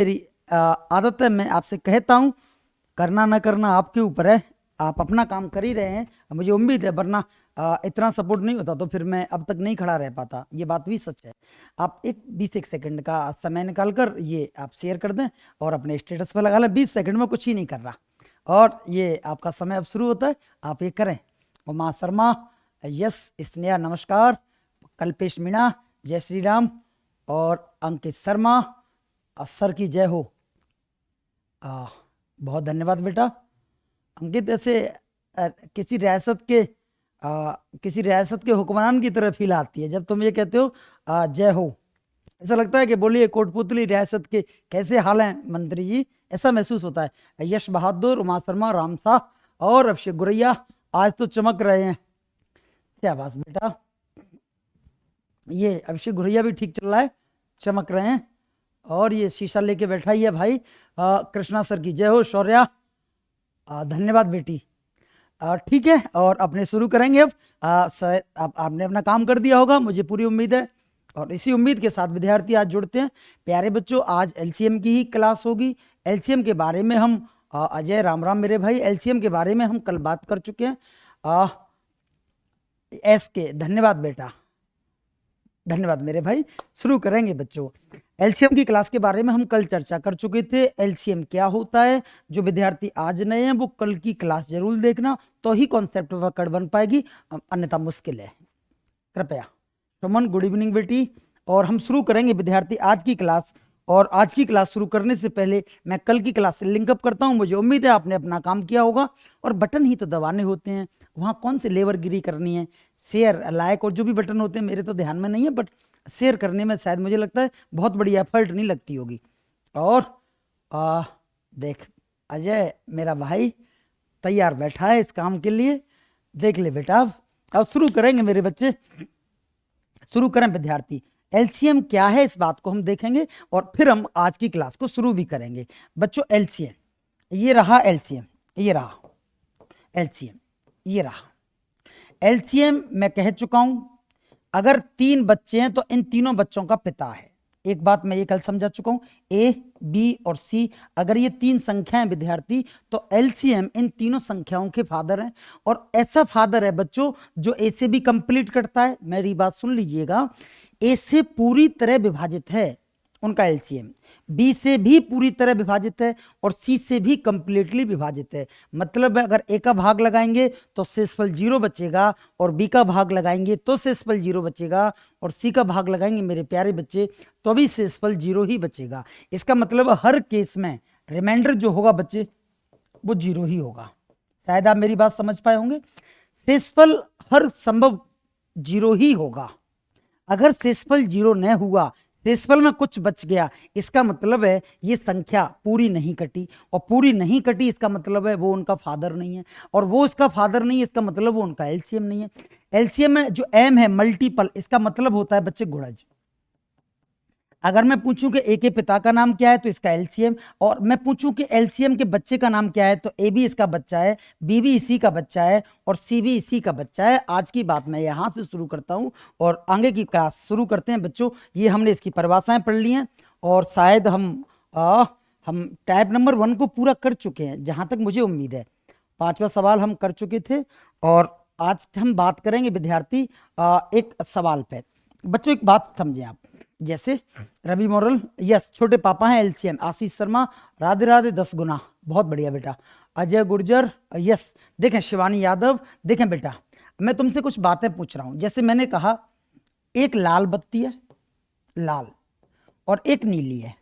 मेरी आदत है, मैं आपसे कहता हूँ, करना ना करना आपके ऊपर है। आप अपना काम कर ही रहे हैं, मुझे उम्मीद है, वरना इतना सपोर्ट नहीं होता तो फिर मैं अब तक नहीं खड़ा रह पाता। ये बात भी सच है। आप 21 सेकंड का समय निकाल कर ये आप शेयर कर दें और अपने स्टेटस पर लगा लें। 20 सेकंड में कुछ ही नहीं कर रहा, और ये आपका समय अब शुरू होता है, आप ये करें। उमा शर्मा, यस स्नेहा, नमस्कार। कल्पेश मीणा, जय श्री राम। और अंकित शर्मा, सर की जय हो। बहुत धन्यवाद बेटा। अंकित, ऐसे किसी रियासत के हुक्मरान की तरह फील आती है जब तुम ये कहते हो जय हो। ऐसा लगता है कि बोलिए कोटपुतली रियासत के कैसे हाल हैं मंत्री जी, ऐसा महसूस होता है। यश बहादुर, उमा शर्मा, राम शाह और अभिषेक गुरैया, आज तो चमक रहे हैं। शाबाश बेटा। ये अभिषेक गुरैया भी ठीक चल रहा है, चमक रहे हैं। और ये शीशा लेके बैठा ही है भाई। कृष्णा सर की जय हो। शौर्या, धन्यवाद बेटी। ठीक है, और अपने शुरू करेंगे अब। आपने अपना काम कर दिया होगा, मुझे पूरी उम्मीद है, और इसी उम्मीद के साथ विद्यार्थी आज जुड़ते हैं। प्यारे बच्चों, आज एलसीएम की ही क्लास होगी। एलसीएम के बारे में हम अजय, राम राम मेरे भाई, एलसीएम के बारे में हम कल बात कर चुके हैं। एसके, धन्यवाद बेटा, धन्यवाद मेरे भाई। शुरू करेंगे बच्चों। एलसीएम की क्लास के बारे में हम कल चर्चा कर चुके थे। एलसीएम क्या होता है, जो विद्यार्थी आज नए हैं वो कल की क्लास जरूर देखना, तो ही कॉन्सेप्ट पकड़ बन पाएगी, अन्यथा मुश्किल है। कृपया। सुमन, गुड इवनिंग बेटी। और हम शुरू करेंगे विद्यार्थी आज की क्लास। और आज की क्लास शुरू करने से पहले मैं कल की क्लास से लिंकअप करता हूं। मुझे उम्मीद है आपने अपना काम किया होगा, और बटन ही तो दबाने होते हैं, वहाँ कौन से लेवरगिरी करनी है। शेयर, लाइक और जो भी बटन होते हैं, मेरे तो ध्यान में नहीं है, बट शेयर करने में शायद मुझे लगता है बहुत बड़ी एफर्ट नहीं लगती होगी। और देख अजय मेरा भाई तैयार बैठा है इस काम के लिए। देख ले बेटा, अब शुरू करेंगे मेरे बच्चे। शुरू करें विद्यार्थी। एलसीएम क्या है इस बात को हम देखेंगे, और फिर हम आज की क्लास को शुरू भी करेंगे। बच्चों, एलसीएम ये रहा, एलसीएम ये रहा, एलसीएम ये रहा। एलसीएम मैं कह चुका हूं, अगर 3 बच्चे हैं तो इन तीनों बच्चों का पिता है। एक बात मैं ये कल समझा चुका हूं, ए, बी और सी, अगर ये 3 संख्याएं विद्यार्थी, तो एलसीएम इन तीनों संख्याओं के फादर हैं। और ऐसा फादर है बच्चों जो ए से भी कंप्लीट करता है। मेरी बात सुन लीजिएगा, ए से पूरी तरह विभाजित है उनका एलसीएम, बी से भी पूरी तरह विभाजित है, और सी से भी कंप्लीटली विभाजित है। मतलब अगर ए का भाग लगाएंगे तो शेषफल 0 बचेगा, और बी का भाग लगाएंगे तो शेषफल 0 बचेगा, और सी का भाग लगाएंगे मेरे प्यारे बच्चे तो भी शेषफल 0 ही बचेगा। इसका मतलब हर केस में रिमाइंडर जो होगा बच्चे वो 0 ही होगा। शायद आप मेरी बात समझ पाए होंगे। शेषफल हर संभव 0 ही होगा। अगर शेषफल 0 न हुआ, शेषफल में कुछ बच गया, इसका मतलब है ये संख्या पूरी नहीं कटी, और पूरी नहीं कटी इसका मतलब है वो उनका फादर नहीं है, और वो इसका फादर नहीं है इसका मतलब वो उनका एलसीएम नहीं है। एलसीएम में जो एम है मल्टीपल, इसका मतलब होता है बच्चे गुणज। अगर मैं पूछूं कि ए के पिता का नाम क्या है तो इसका एलसीएम, और मैं पूछूं कि एलसीएम के बच्चे का नाम क्या है तो ए भी इसका बच्चा है, बी भी इसी का बच्चा है, और सी भी इसी का बच्चा है। आज की बात मैं यहाँ से शुरू करता हूँ और आगे की क्लास शुरू करते हैं बच्चों। ये हमने इसकी परिभाषाएं पढ़ ली हैं, और शायद हम टाइप नंबर 1 को पूरा कर चुके हैं जहाँ तक मुझे उम्मीद है। 5वां सवाल हम कर चुके थे, और आज हम बात करेंगे विद्यार्थी एक सवाल पे। बच्चों एक बात समझें आप, जैसे रवि मॉरल, यस छोटे पापा हैं एलसीएम। आशीष शर्मा, राधे राधे 10 गुना, बहुत बढ़िया बेटा। अजय गुर्जर, यस। देखें शिवानी यादव, देखें बेटा मैं तुमसे कुछ बातें पूछ रहा हूं। जैसे मैंने कहा, एक लाल बत्ती है, लाल, और एक नीली है,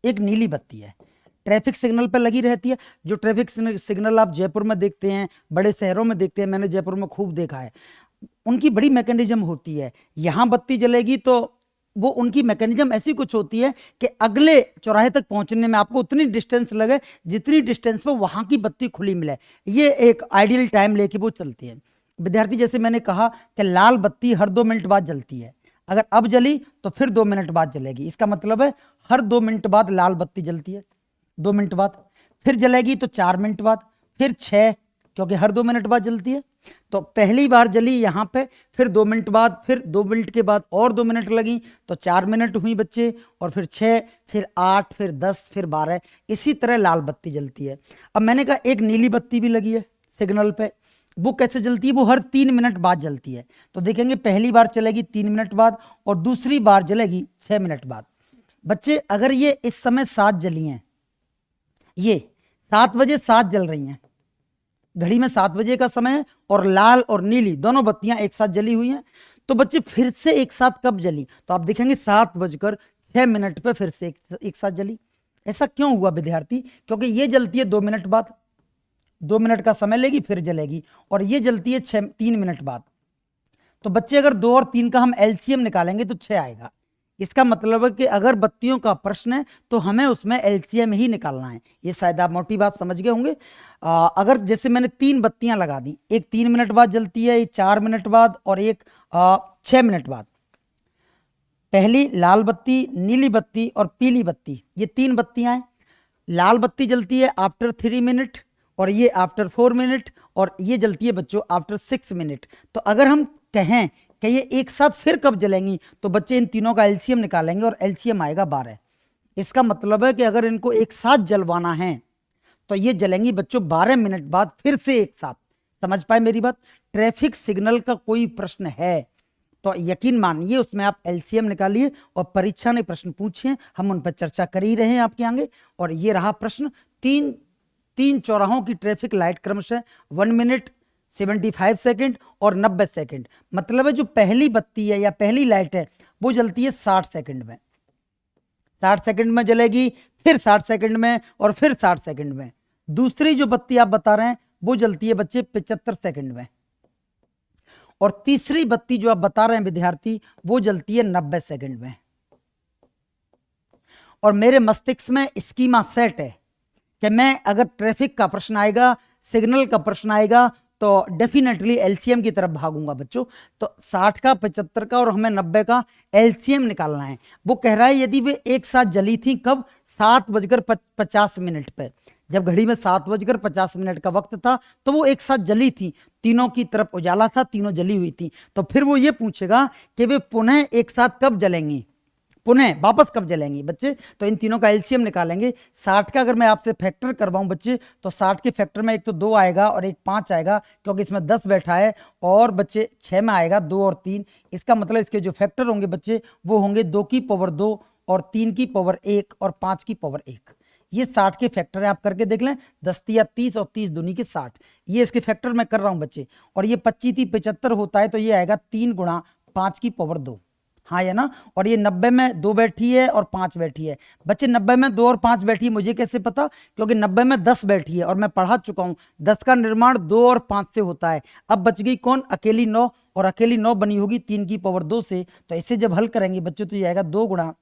एक नीली बत्ती है, ट्रैफिक सिग्नल पर लगी रहती है। जो ट्रैफिक सिग्नल आप जयपुर में देखते हैं, बड़े शहरों में देखते हैं, मैंने जयपुर में खूब देखा है, उनकी बड़ी मैकेनिज्म होती है। यहां बत्ती जलेगी तो वो उनकी मैकेनिज्म ऐसी कुछ होती है कि अगले चौराहे तक पहुंचने में आपको उतनी डिस्टेंस लगे जितनी डिस्टेंस पर वहां की बत्ती खुली मिले। ये एक आइडियल टाइम लेके वो चलती है विद्यार्थी। जैसे मैंने कहा कि लाल बत्ती हर 2 मिनट बाद जलती है, अगर अब जली तो फिर 2 मिनट बाद जलेगी। इसका मतलब है हर 2 मिनट बाद लाल बत्ती जलती है, 2 मिनट बाद फिर जलेगी तो 4 मिनट बाद, फिर 6, क्योंकि हर 2 मिनट बाद जलती है। तो पहली बार जली यहाँ पे, फिर 2 मिनट बाद, फिर 2 मिनट के बाद और 2 मिनट लगी, तो 4 मिनट हुई बच्चे, और फिर 6, फिर 8, फिर 10, फिर 12, इसी तरह लाल बत्ती जलती है। अब मैंने कहा एक नीली बत्ती भी लगी है सिग्नल पे, वो कैसे जलती है? वो हर 3 मिनट बाद जलती है। तो देखेंगे पहली बार चलेगी 3 मिनट बाद और दूसरी बार जलेगी 6 मिनट बाद। बच्चे अगर ये इस समय 7 जली हैं, ये 7 बजे 7 जल रही हैं, घड़ी में 7 बजे का समय है और लाल और नीली दोनों बत्तियां एक साथ जली हुई हैं, तो बच्चे फिर से एक साथ कब जली? तो आप देखेंगे 7:06 पे फिर से एक साथ जली। ऐसा क्यों हुआ विद्यार्थी? क्योंकि ये जलती है 2 मिनट बाद, 2 मिनट का समय लेगी फिर जलेगी, और ये जलती है 3 मिनट बाद। तो बच्चे अगर 2 और 3 का हम एलसीएम निकालेंगे तो 6 आएगा। इसका मतलब है कि अगर बत्तियों का प्रश्न है तो हमें उसमें एलसीएम ही निकालना है। ये शायद आप मोटी बात समझ गए होंगे। अगर जैसे मैंने 3 बत्तियां लगा दी, एक 3 मिनट बाद जलती है, एक 4 मिनट बाद और एक 6 मिनट बाद। पहली लाल बत्ती, नीली बत्ती और पीली बत्ती, ये 3 बत्तियां हैं। लाल बत्ती जलती है आफ्टर 3 मिनट और ये आफ्टर 4 मिनट, और ये जलती है बच्चों आफ्टर 6 मिनट। तो अगर हम कहें कि ये एक साथ फिर कब जलेंगी, तो बच्चे इन तीनों का एलसीएम निकालेंगे और एलसीएम आएगा 12। इसका मतलब है कि अगर इनको एक साथ जलवाना है तो ये जलेंगी बच्चों 12 मिनट बाद फिर से एक साथ। समझ पाए मेरी बात? ट्रैफिक सिग्नल का कोई प्रश्न है तो यकीन मानिए उसमें आप एलसीएम निकालिए, और परीक्षा ने प्रश्न पूछे, हम उन पर चर्चा कर ही रहे हैं आपके आगे। और ये रहा प्रश्न, तीन चौराहों की ट्रैफिक लाइट क्रमशः 1 मिनट 75 सेकंड और 90 सेकंड। मतलब है जो पहली बत्ती है या पहली लाइट है वो जलती है 60 सेकंड में, 60 सेकंड में जलेगी, फिर 60 सेकंड में और फिर 60 सेकंड में। दूसरी जो बत्ती आप बता रहे हैं वो जलती है बच्चे 75 सेकंड में, और तीसरी बत्ती जो आप बता रहे हैं विद्यार्थी वो जलती है 90 सेकंड में। और मेरे मस्तिष्क में स्कीमा सेट है कि मैं अगर ट्रैफिक का प्रश्न आएगा, सिग्नल का प्रश्न आएगा, तो डेफिनेटली एलसीएम की तरफ भागूंगा बच्चों। तो 60 का, 75 का और हमें 90 का एलसीएम निकालना है। वो कह रहा है यदि वे एक साथ जली थी कब? 7:50 पे। जब घड़ी में 7:50 का वक्त था तो वो एक साथ जली थी, तीनों की तरफ उजाला था, तीनों जली हुई थी। तो फिर वो ये पूछेगा कि वे पुनः एक साथ कब जलेंगी, पुनः वापस कब जलेंगी बच्चे? तो इन तीनों का एलसीएम निकालेंगे। 60 का अगर मैं आपसे फैक्टर करवाऊं बच्चे, तो 60 के फैक्टर में एक तो 2 आएगा और एक 5 आएगा, क्योंकि इसमें 10 बैठा है, और बच्चे 6 में आएगा 2 और 3। इसका मतलब इसके जो फैक्टर होंगे बच्चे वो होंगे 2 की पावर 2 और 3 की पावर 1 और 5 की पावर 1। ये 60 के फैक्टर है, आप करके देख लें। 10 या 30 और 30 दूनी के 60, ये इसके फैक्टर मैं कर रहा हूं बच्चे। और ये 25 75 होता है, तो ये आएगा 3 गुणा 5 की पावर 2, हाँ या ना। और ये 90 में 2 बैठी है और 5 बैठी है बच्चे। 90 में 2 और 5 बैठी है, मुझे कैसे पता? क्योंकि 90 में 10 बैठी है और मैं पढ़ा चुका हूं 10 का निर्माण 2 और 5 से होता है। अब बच गई कौन? अकेली 9, और अकेली 9 बनी होगी 3 की पावर 2 से। तो इसे जब हल करेंगे बच्चों तो ये आएगा 2 गुणा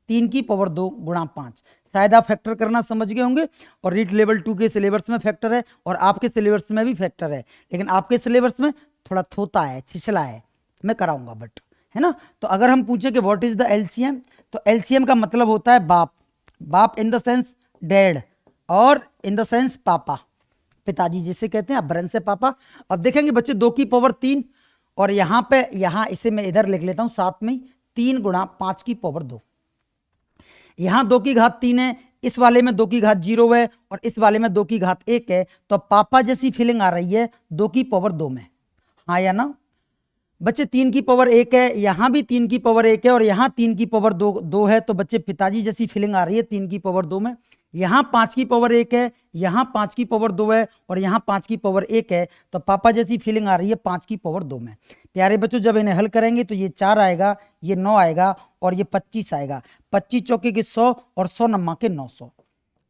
3 की पावर 2 गुणा 5। शायद आप फैक्टर करना समझ गए होंगे। और रीट लेवल 2 के सिलेबस में फैक्टर है और आपके सिलेबस में भी फैक्टर है, लेकिन आपके सिलेबस में थोड़ा थोता है, छिछला है, मैं कराऊंगा बट, है ना। तो अगर हम पूछे कि व्हाट इज द एलसीएम, तो एलसीएम का मतलब होता है बाप। बाप इन द सेंस डैड, और इन द सेंस पापा, पिताजी जिसे कहते हैं, ब्रन से पापा। अब देखेंगे बच्चे 2 की पावर 3, और यहाँ पे, यहाँ इसे मैं इधर लिख लेता हूँ साथ में, 3 गुणा 5 की पावर 2। यहाँ 2 की घात 3 है, इस वाले में 2 की घात 0 है, और इस वाले में 2 की घात 1 है। तो पापा जैसी फीलिंग आ रही है 2 की पावर 2 में, हाँ या ना बच्चे। 3 की पावर 1 है, यहाँ भी 3 की पावर 1 है, और यहाँ 3 की पावर 2 है। तो बच्चे पिताजी जैसी फीलिंग आ रही है 3 की पावर 2 में। यहाँ 5 की पावर 1 है, यहाँ 5 की पावर 2 है, और यहाँ 5 की पावर 1 है। तो पापा जैसी फीलिंग आ रही है 5 की पावर 2 में। प्यारे बच्चों जब इन्हें हल करेंगे तो ये 4 आएगा, ये 9 आएगा, और ये 25 आएगा। 25 चौके के 100 और 100 नम्मा के 900।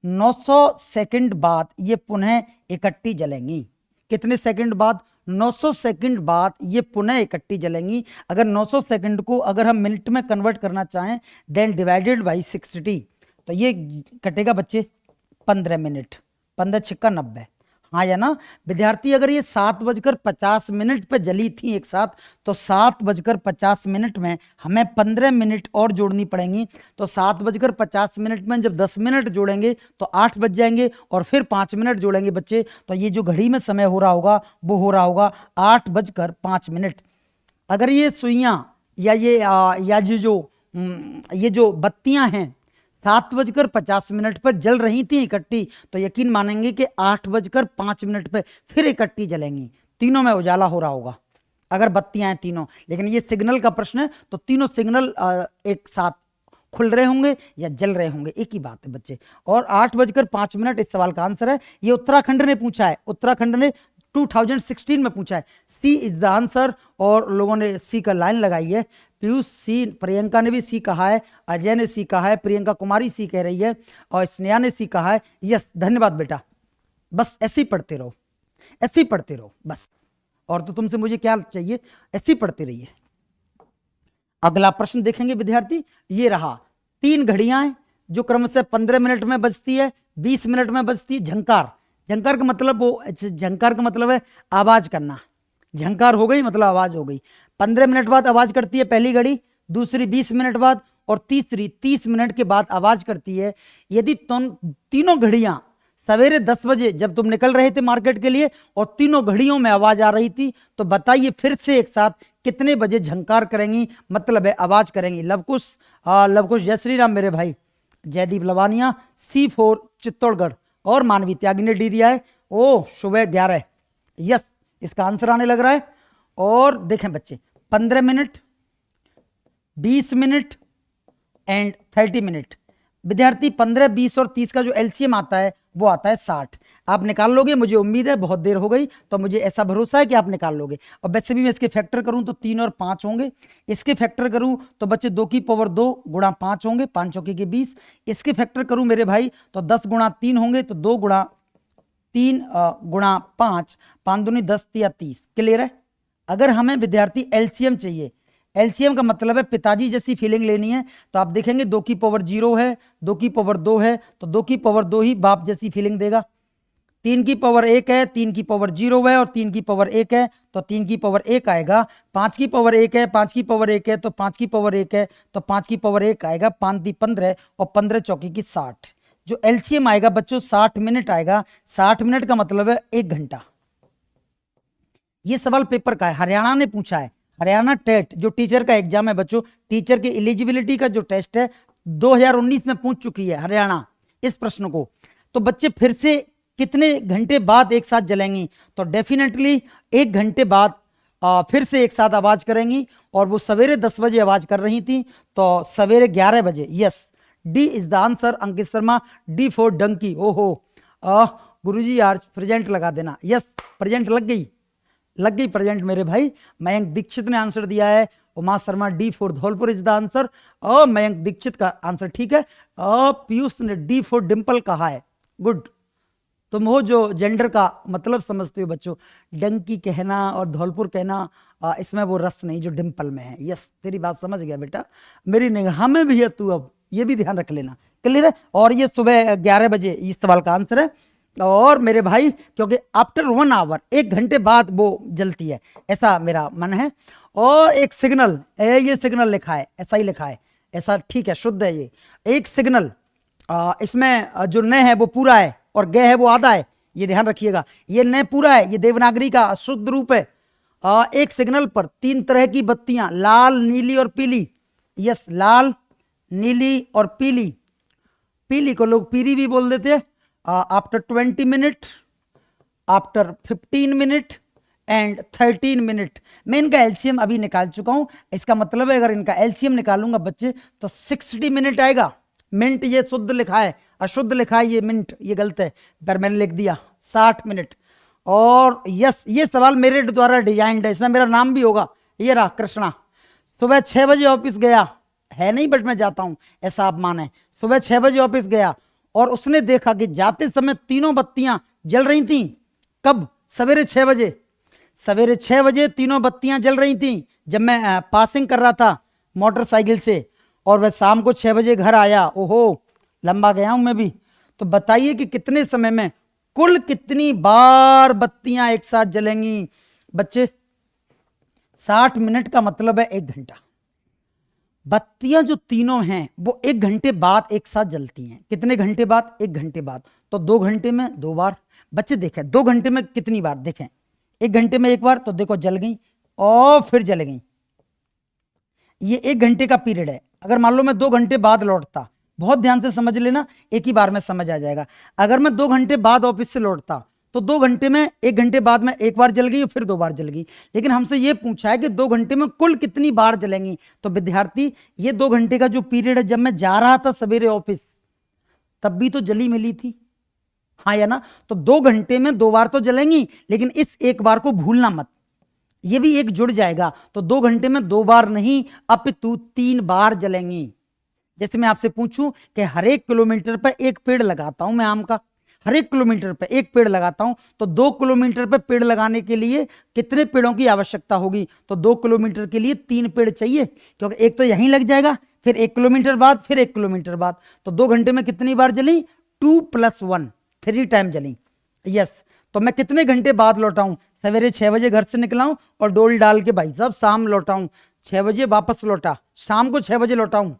900 सेकंड बाद ये पुनः इकट्ठी जलेंगी। कितने सेकंड बाद? 900 सेकंड बाद ये पुनः इकट्ठी जलेंगी। अगर 900 सेकंड को अगर हम मिनट में कन्वर्ट करना चाहें, देन डिवाइडेड बाई 60, तो ये कटेगा बच्चे 15 मिनट। 15 छिक्का 90, हाँ या ना विद्यार्थी? अगर ये 7:50 पे जली थी एक साथ, तो 7:50 में हमें 15 मिनट और जोड़नी पड़ेंगी। तो 7:50 में जब 10 मिनट जोड़ेंगे तो 8 बज जाएंगे, और फिर 5 मिनट जोड़ेंगे बच्चे, तो ये जो घड़ी में समय हो रहा होगा वो हो रहा होगा 8:05। अगर ये सुइयां या ये जो बत्तियां हैं 7:50 पर जल रही थी इकट्ठी, तो यकीन मानेंगे कि 8:05 पे फिर इकट्ठी जलेंगी। तीनों में उजाला हो रहा होगा अगर बत्तियां हैं तीनों। लेकिन ये सिग्नल का प्रश्न है, तो तीनों सिग्नल एक साथ खुल रहे होंगे या जल रहे होंगे, एक ही बात है बच्चे। और 8:05 इस सवाल का आंसर है। ये उत्तराखंड ने पूछा है, उत्तराखंड ने 2016 में पूछा है। सी इज द आंसर, और लोगों ने सी का लाइन लगाई है। पीयूष सी, प्रियंका ने भी सी कहा है, अजय ने सी कहा है, प्रियंका कुमारी सी कह रही है, और स्नेहा ने सी कहा है। यस, धन्यवाद बेटा। बस ऐसे ही पढ़ते रहो, ऐसे ही पढ़ते रहो बस। और तो तुमसे मुझे क्या चाहिए, ऐसे ही पढ़ते रहिए। अगला प्रश्न देखेंगे विद्यार्थी, ये रहा। 3 घड़ियां हैं जो क्रमशः 15 मिनट में बजती है, 20 मिनट में बजती है। झंकार, झंकार का मतलब झंकार का मतलब है आवाज करना। झंकार हो गई मतलब आवाज हो गई। 15 मिनट बाद आवाज करती है पहली घड़ी, दूसरी 20 मिनट बाद, और तीसरी 30 मिनट के बाद आवाज करती है। यदि तीनों घड़ियां सवेरे 10 बजे जब तुम निकल रहे थे मार्केट के लिए और तीनों घड़ियों में आवाज आ रही थी, तो बताइए फिर से एक साथ कितने बजे झंकार करेंगी, मतलब है आवाज करेंगी। लवकुश जय श्री राम मेरे भाई। जयदीप लवानिया C4 चित्तौड़गढ़, और मानवी त्यागी ने डी दिया है। ओ सुबह 11। यस, इसका आंसर आने लग रहा है। और देखें बच्चे, 15 मिनट, 20 मिनट एंड 30 मिनट। विद्यार्थी 15, 20 और 30 का जो एलसीएम आता है वो आता है 60। आप निकाल लोगे, मुझे उम्मीद है। बहुत देर हो गई तो मुझे ऐसा भरोसा है कि आप निकाल लोगे। और वैसे भी मैं इसके फैक्टर करूं तो 3 और 5 होंगे। इसके फैक्टर करूं तो बच्चे 2 की पावर 2 गुणा 5 होंगे, 5 चौके के 20। इसके फैक्टर करूं मेरे भाई तो 10 गुणा 3 होंगे, तो 2 गुणा 3 गुणा 5, 5 दूनी 10 या 30। क्लियर है? अगर हमें विद्यार्थी एलसीएम चाहिए, एलसीएम का मतलब है पिताजी जैसी फीलिंग लेनी है, तो आप देखेंगे 2 की पावर 0 है, 2 की पावर 2 है, तो 2 की पावर 2 ही बाप जैसी फीलिंग देगा। 3 की पावर 1 है, 3 की पावर 0 है, और 3 की पावर 1 है, तो 3 की पावर 1 आएगा। 5 की पावर 1 है, 5 की पावर 1 है, तो 5 की पावर 1 है, तो 5 की पावर 1 आएगा। 5 दी 15 और 15 चौकी की 60। जो एलसीएम आएगा बच्चों 60 मिनट आएगा। 60 मिनट का मतलब है 1 घंटा। ये सवाल पेपर का है, हरियाणा ने पूछा है। हरियाणा टेट जो टीचर का एग्जाम है बच्चों, टीचर की एलिजिबिलिटी का जो टेस्ट है 2019 में पूछ चुकी है हरियाणा इस प्रश्न को। तो बच्चे फिर से कितने घंटे बाद एक साथ जलेंगी, तो डेफिनेटली 1 घंटे बाद फिर से एक साथ आवाज करेंगी। और वो सवेरे 10 बजे आवाज कर रही थी, तो सवेरे 11 बजे। Yes, D is the answer. Ankit Sharma, D for Dunki. ओहो गुरुजी आज प्रेजेंट लगा देना। यस, प्रेजेंट लग गई प्रेजेंट मेरे भाई। मयंक दीक्षित ने आंसर दिया है। Uma Sharma, D for Dholpur is the answer. और मयंक दीक्षित का आंसर ठीक है। और पीयूष ने डी फॉर डिंपल कहा है। गुड, तुम हो जो जेंडर का मतलब समझते हो बच्चों। डंकी कहना और धौलपुर कहना, इसमें वो रस नहीं जो डिंपल में है। यस, तेरी बात समझ गया बेटा, मेरी निगाह में भी है तू, अब ये भी ध्यान रख लेना। क्लियर है? और ये सुबह 11 बजे इस सवाल का आंसर है। और मेरे भाई क्योंकि आफ्टर 1 आवर, 1 घंटे बाद वो जलती है, ऐसा मेरा मन है। और एक सिग्नल, ये सिग्नल लिखा है, ऐसा ही लिखा है, ऐसा ठीक है, शुद्ध है ये। एक सिग्नल, इसमें जो न है वो पूरा है और ग है वो आधा है, ये ध्यान रखिएगा। ये न पूरा है, ये देवनागरी का शुद्ध रूप है। एक सिग्नल पर 3 तरह की बत्तियां, लाल, नीली और पीली। यस, लाल, नीली और पीली। पीली को लोग पीली भी बोल देते हैं। After 20 minute, after 15 minute and 13 minute. मैं इनका एलसीएम अभी निकाल चुका हूं। इसका मतलब है अगर इनका एलसीएम निकालूंगा बच्चे तो 60 मिनट आएगा। मिनट ये शुद्ध लिखा है, अशुद्ध लिखा है ये मिनट, ये गलत है, पर मैंने लिख दिया 60 मिनट। और यस, ये सवाल मेरे द्वारा डिजाइंड है, इसमें मेरा नाम भी होगा। ये रहा कृष्णा। सुबह 6 बजे ऑफिस गया है, नहीं बट मैं जाता हूं, ऐसा आप माने। सुबह 6 बजे ऑफिस गया और उसने देखा कि जाते समय तीनों बत्तियां जल रही थीं। कब? सवेरे 6 बजे। सवेरे 6 बजे तीनों बत्तियां जल रही थीं जब मैं पासिंग कर रहा था मोटरसाइकिल से। और वह शाम को 6 बजे घर आया। ओहो, लंबा गया हूं मैं भी। तो बताइए कि कितने समय में कुल कितनी बार बत्तियां एक साथ जलेंगी? बच्चे 60 मिनट का मतलब है 1 घंटा। बत्तियां जो तीनों हैं वो 1 घंटे बाद एक साथ जलती हैं। कितने घंटे बाद? 1 घंटे बाद। तो 2 घंटे में 2 बार। बच्चे देखें 2 घंटे में कितनी बार, देखें 1 घंटे में 1 बार, तो देखो जल गई और फिर जल गई। ये 1 घंटे का पीरियड है। अगर मान लो मैं 2 घंटे बाद लौटता, बहुत ध्यान से समझ लेना, एक ही बार में समझ आ जाएगा। अगर मैं 2 घंटे बाद ऑफिस से लौटता तो 2 घंटे में 1 घंटे बाद में 1 बार जल गई और फिर 2 बार जल गई। लेकिन हमसे ये पूछा है कि 2 घंटे में कुल कितनी बार जलेंगी। तो विद्यार्थी ये 2 घंटे का जो पीरियड है, जब मैं जा रहा था सवेरे ऑफिस तब भी तो जली मिली थी, हाँ या ना? तो 2 घंटे में 2 बार तो जलेंगी, लेकिन इस एक बार को भूलना मत, ये भी एक जुड़ जाएगा। तो 2 घंटे में 2 बार नहीं अपितु 3 बार जलेंगी। जैसे मैं आपसे पूछूं कि हर 1 किलोमीटर पर 1 पेड़ लगाता हूं मैं आम का, हर 1 किलोमीटर पर 1 पेड़ लगाता हूं, तो 2 किलोमीटर पर पेड़ लगाने के लिए कितने पेड़ों की आवश्यकता होगी? तो 2 किलोमीटर के लिए 3 पेड़ चाहिए, क्योंकि एक तो यहीं लग जाएगा, फिर 1 किलोमीटर बाद, फिर 1 किलोमीटर बाद। तो 2 घंटे में कितनी बार जली? 2 + 1, 3 टाइम जली। यस। तो मैं कितने घंटे बाद लौटाऊं? सवेरे 6 बजे घर से निकला हूं और डोल डाल के भाई साहब शाम लौटाऊं, 6 बजे वापस लौटा, शाम को 6 बजे लौटाऊं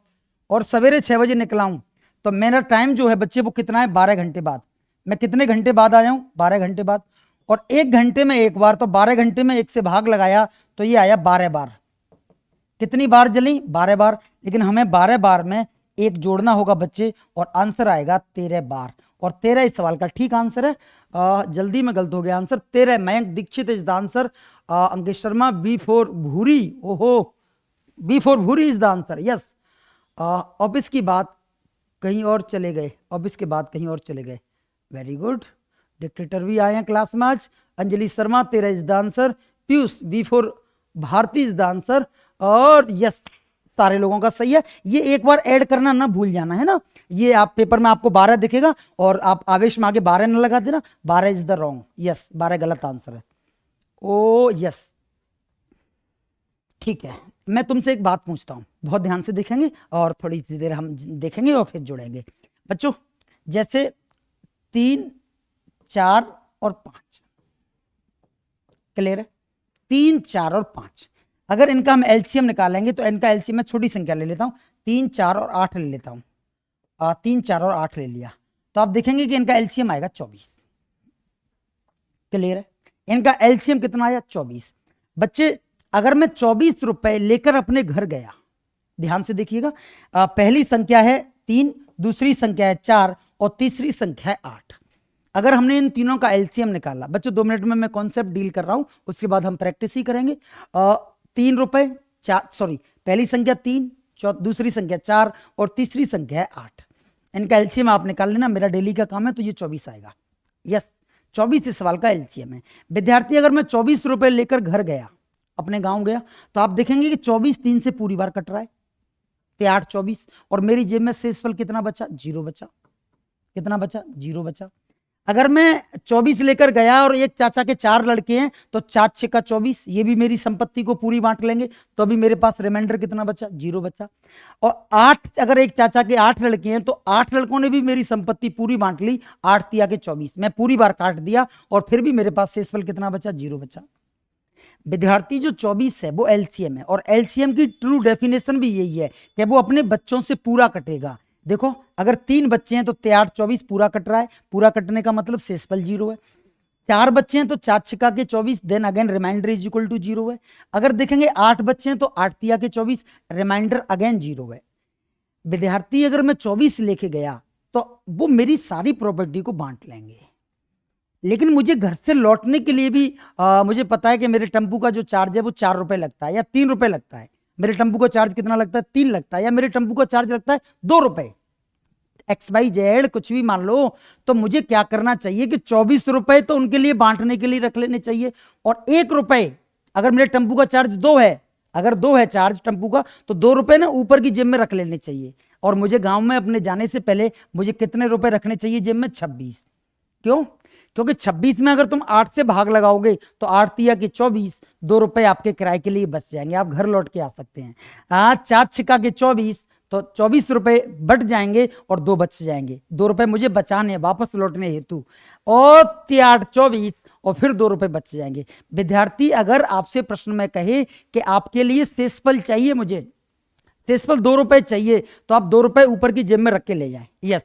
और सवेरे 6 बजे निकला हूं। तो मेरा टाइम जो है बच्चे वो कितना है? 12 घंटे बाद। मैं कितने घंटे बाद आया हूं? 12 घंटे बाद। और 1 घंटे में 1 बार, तो 12 घंटे में 1 से भाग लगाया तो ये आया 12 बार। कितनी बार जली? 12 बार। लेकिन हमें 12 बार में 1 जोड़ना होगा बच्चे, और आंसर आएगा 13 बार। और 13 इस सवाल का ठीक आंसर है। जल्दी में गलत हो गया answer, 13। Mayank Dikshit is the answer. Ankit Sharma, B for Bhuri. ओहो, B for Bhuri is the answer. Yes. Office की बात कहीं और चले गए, ऑफिस के बाद कहीं और चले गए। Very good. डिक्टेटर भी आए हैं क्लास में आज। Anjali Sharma, 13 is the answer. Piyush, B for Bharti is the answer. और यस, सारे लोगों का सही है। ये एक बार ऐड करना ना भूल जाना है ना। ये आप पेपर में आपको 12 दिखेगा और आप आवेश में आगे 12 ना लगा देना। 12 इज द रॉन्ग। यस, 12 गलत आंसर है। ओ यस, ठीक है। मैं तुमसे एक बात पूछता हूं, बहुत ध्यान से देखेंगे और थोड़ी देर हम देखेंगे और फिर जुड़ेंगे। बच्चों जैसे 3, 4 और 5, क्लियर है? 3, 4 और 5, अगर इनका हम एलसीएम निकालेंगे तो इनका एलसीएम मैं छोटी संख्या ले लेता हूं, 3, 4 और 8 ले लेता हूं। 3, 4 और 8 ले लिया तो आप देखेंगे कि इनका एलसीएम आएगा 24। क्लियर है? इनका एलसीएम कितना आया? 24। बच्चे अगर मैं 24 रुपए लेकर अपने घर गया, ध्यान से देखिएगा, पहली संख्या है 3, दूसरी संख्या है 4 और तीसरी संख्या है 8। अगर हमने इन तीनों का एलसीएम निकाला, बच्चों 2 मिनट में मैं कॉन्सेप्ट डील कर रहा हूं, उसके बाद हम प्रैक्टिस ही करेंगे। 3 रुपए, 4, सॉरी, पहली संख्या 3, दूसरी संख्या 4 और तीसरी संख्या है 8। इनका एलसीएम आप निकाल लेना, मेरा डेली का काम है, तो ये 24 आएगा। यस, 24 इस सवाल का एलसीएम है। विद्यार्थी अगर मैं 24 रुपए लेकर घर गया, अपने गांव गया, तो आप देखेंगे कि 24 3 से पूरी बार कट रहा है, तो 8 24, और मेरी जेब में शेषफल कितना बचा? 0 बचा। कितना बचा? 0 बचा। अगर मैं 24 लेकर गया और एक चाचा के 4 लड़के हैं, तो 4 6 का 24, ये भी मेरी संपत्ति को पूरी बांट लेंगे, तो अभी मेरे पास रिमाइंडर कितना बचा? 0 बचा। और 8, अगर एक चाचा के 8 लड़के हैं तो 8 लड़कों ने भी मेरी संपत्ति पूरी बांट ली, 8 तिया के 24, मैं पूरी बार काट दिया और फिर भी मेरे पास शेषफल कितना बचा? 0 बचा। विद्यार्थी जो 24 है वो एलसीएम है, और एलसीएम की ट्रू डेफिनेशन भी यही है कि वो अपने बच्चों से पूरा कटेगा। देखो अगर 3 बच्चे हैं तो 8 24 पूरा कट रहा है, पूरा कटने का मतलब शेषफल 0 है। 4 बच्चे हैं तो 4 छिका के 24, then again reminder is equal to 0 है। अगर देखेंगे 8 बच्चे हैं तो 8 तिया के 24, रिमाइंडर अगेन 0 है। विद्यार्थी अगर मैं 24 लेके गया तो वो मेरी सारी प्रॉपर्टी को बांट लेंगे, लेकिन मुझे घर से लौटने के लिए भी मुझे पता है कि मेरे टेम्पू का जो चार्ज है वो 4 रुपए लगता है या 3 रुपए लगता है। मेरे टेम्पू का चार्ज कितना लगता है? 3 लगता है, या मेरे टेम्पू का चार्ज लगता है 2 रुपए। XYZ कुछ भी मान लो, तो मुझे क्या करना चाहिए कि 24 रुपए तो उनके लिए बांटने के लिए रख लेने चाहिए, और 1 रुपए, अगर मेरे टेम्पू का चार्ज 2 है, अगर 2 है चार्ज टेम्पू का, तो 2 रुपए ना ऊपर की जेब में रख लेने चाहिए। और मुझे गांव में अपने जाने से पहले मुझे कितने रुपए रखने चाहिए जेब में? 26। क्यों? क्योंकि 26 में अगर तुम 8 से भाग लगाओगे तो 8 तिया के 24, 2 रुपए आपके किराए के लिए बच जाएंगे, आप घर लौट के आ सकते हैं। 4 छिका के 24, तो 24 रुपए बट जाएंगे और 2 बच जाएंगे। 2 रुपए मुझे बचाने वापस लौटने हेतु, और 3×8 = 24 और फिर 2 रुपए बच जाएंगे। विद्यार्थी अगर आपसे प्रश्न में कहे कि आपके लिए शेषफल चाहिए, मुझे शेषफल 2 रुपए चाहिए, तो आप 2 रुपए ऊपर की जेब में रख के ले जाएं। यस,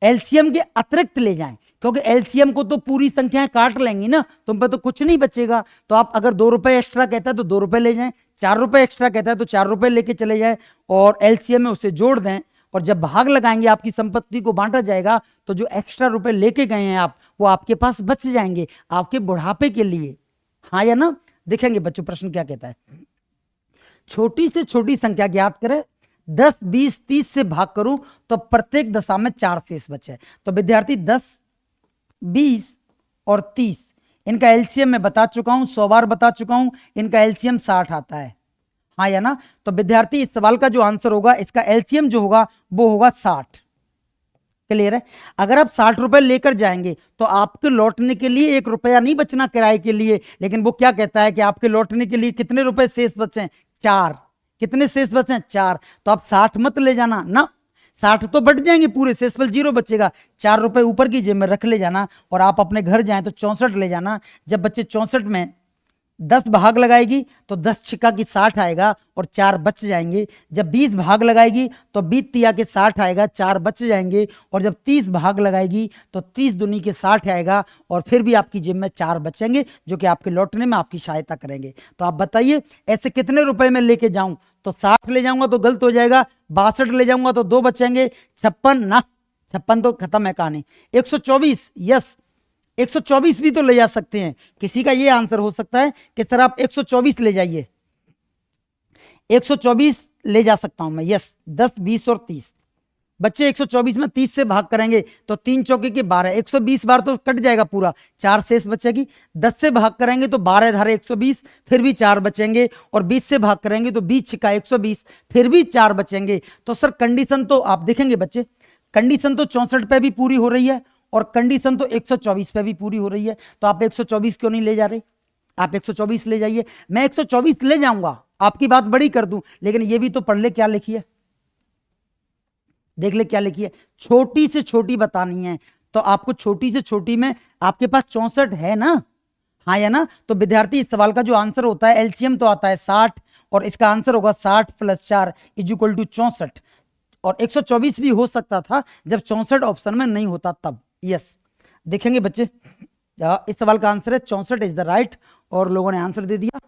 एलसीएम के अतिरिक्त ले जाएं, क्योंकि एलसीएम को तो पूरी संख्याएं काट लेंगी ना, तुम पे तो कुछ नहीं बचेगा। तो आप अगर 2 रुपए एक्स्ट्रा कहता है तो 2 रुपए ले जाएं, 4 रुपए एक्स्ट्रा कहता है तो 4 रुपए लेके चले जाए और एलसीएम में उसे जोड़ दें, और जब भाग लगाएंगे आपकी संपत्ति को बांटा जाएगा तो जो एक्स्ट्रा रुपए लेके गए हैं आप, वो आपके पास बच जाएंगे आपके बुढ़ापे के लिए। हाँ या ना? देखेंगे बच्चों प्रश्न क्या कहता है। छोटी से छोटी संख्या ज्ञात करें, 10, 20, 30 से भाग करूं तो प्रत्येक दशा में 4 शेष बचे। तो विद्यार्थी 10, 20 और 30 इनका एलसीएम मैं बता चुका हूं, 100 बार बता चुका हूं, इनका एलसीएम 60 आता है। हाँ या ना? तो विद्यार्थी इस सवाल का जो आंसर होगा, इसका एलसीएम जो होगा वो होगा 60। क्लियर है? अगर आप 60 रुपए लेकर जाएंगे तो आपके लौटने के लिए 1 रुपया नहीं बचना किराए के लिए, लेकिन वो क्या कहता है कि आपके लौटने के लिए कितने रुपए शेष बचे? 4। कितने शेष बचे? 4। तो आप 60 मत ले जाना ना, 60 तो बट जाएंगे पूरे, शेषफल 0 बचेगा। 4 रुपए ऊपर की जेब में रख ले जाना और आप अपने घर जाएं तो 64 ले जाना। जब बच्चे 64 में 10 भाग लगाएगी तो 10 छिक्का की 60 आएगा और 4 बच जाएंगे। जब 20 भाग लगाएगी तो 20 तिया के 60 आएगा, 4 बच जाएंगे। और जब 30 भाग लगाएगी तो 30 दूनी के 60 आएगा और फिर भी आपकी जेब में 4 बचेंगे, जो कि आपके लौटने में आपकी सहायता करेंगे। तो आप बताइए ऐसे कितने रुपए में लेके जाऊं? तो 60 ले जाऊंगा तो गलत हो जाएगा, 62 ले जाऊंगा तो 2 बचेंगे, 56 ना, 56 तो खत्म है कहानी। 124, यस 124 भी तो ले जा सकते हैं। किसी का ये आंसर हो सकता है कि सर आप 124 ले जाइए, 124 ले जा सकता हूं मैं, यस। 10, 20 और 30 बच्चे 124 में 30 से भाग करेंगे तो 3 चौके के 12, 120 बार तो कट जाएगा पूरा, 4 शेष बचेगी। 10 से भाग करेंगे तो 12 धारे 120, फिर भी 4 बचेंगे। और 20 से भाग करेंगे तो 20 छिक्का 120, फिर भी 4 बचेंगे। तो सर कंडीशन तो आप देखेंगे बच्चे, कंडीशन तो 64 पे भी पूरी हो रही है और कंडीशन तो 124 पे भी पूरी हो रही है। तो आप 124 क्यों नहीं ले जा रहे? आप 124 ले जाइए। मैं 124 ले जाऊंगा, आपकी बात बड़ी कर दूं, लेकिन ये भी तो पढ़ ले क्या लिखी है, देख ले क्या लिखी है। छोटी से छोटी बतानी है तो आपको छोटी से छोटी में आपके पास 64 है ना? हाँ या ना? तो विद्यार्थी इस सवाल का जो आंसर होता है, एलसीएम तो आता है 60 और इसका आंसर होगा 60 + 4 = 64। और 124 भी हो सकता था जब 64 ऑप्शन में नहीं होता तब। यस, देखेंगे बच्चे इस सवाल का आंसर है 64 इज द राइट, और लोगों ने आंसर दे दिया।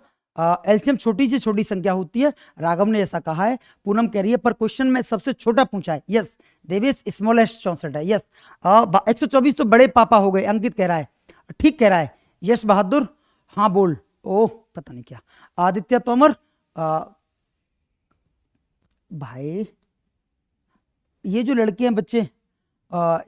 एलसीएम छोटी से छोटी संख्या होती है, राघव ने ऐसा कहा है। पूनम कह रही है पर क्वेश्चन में सबसे छोटा पूछा है। यस, देवेश स्मॉलेस्ट 64 है। यस, 124 तो बड़े पापा हो गए, अंकित कह रहा है, ठीक कह रहा है। यश बहादुर, हाँ बोल, ओह पता नहीं क्या। आदित्य तोमर, भाई ये जो लड़के हैं बच्चे,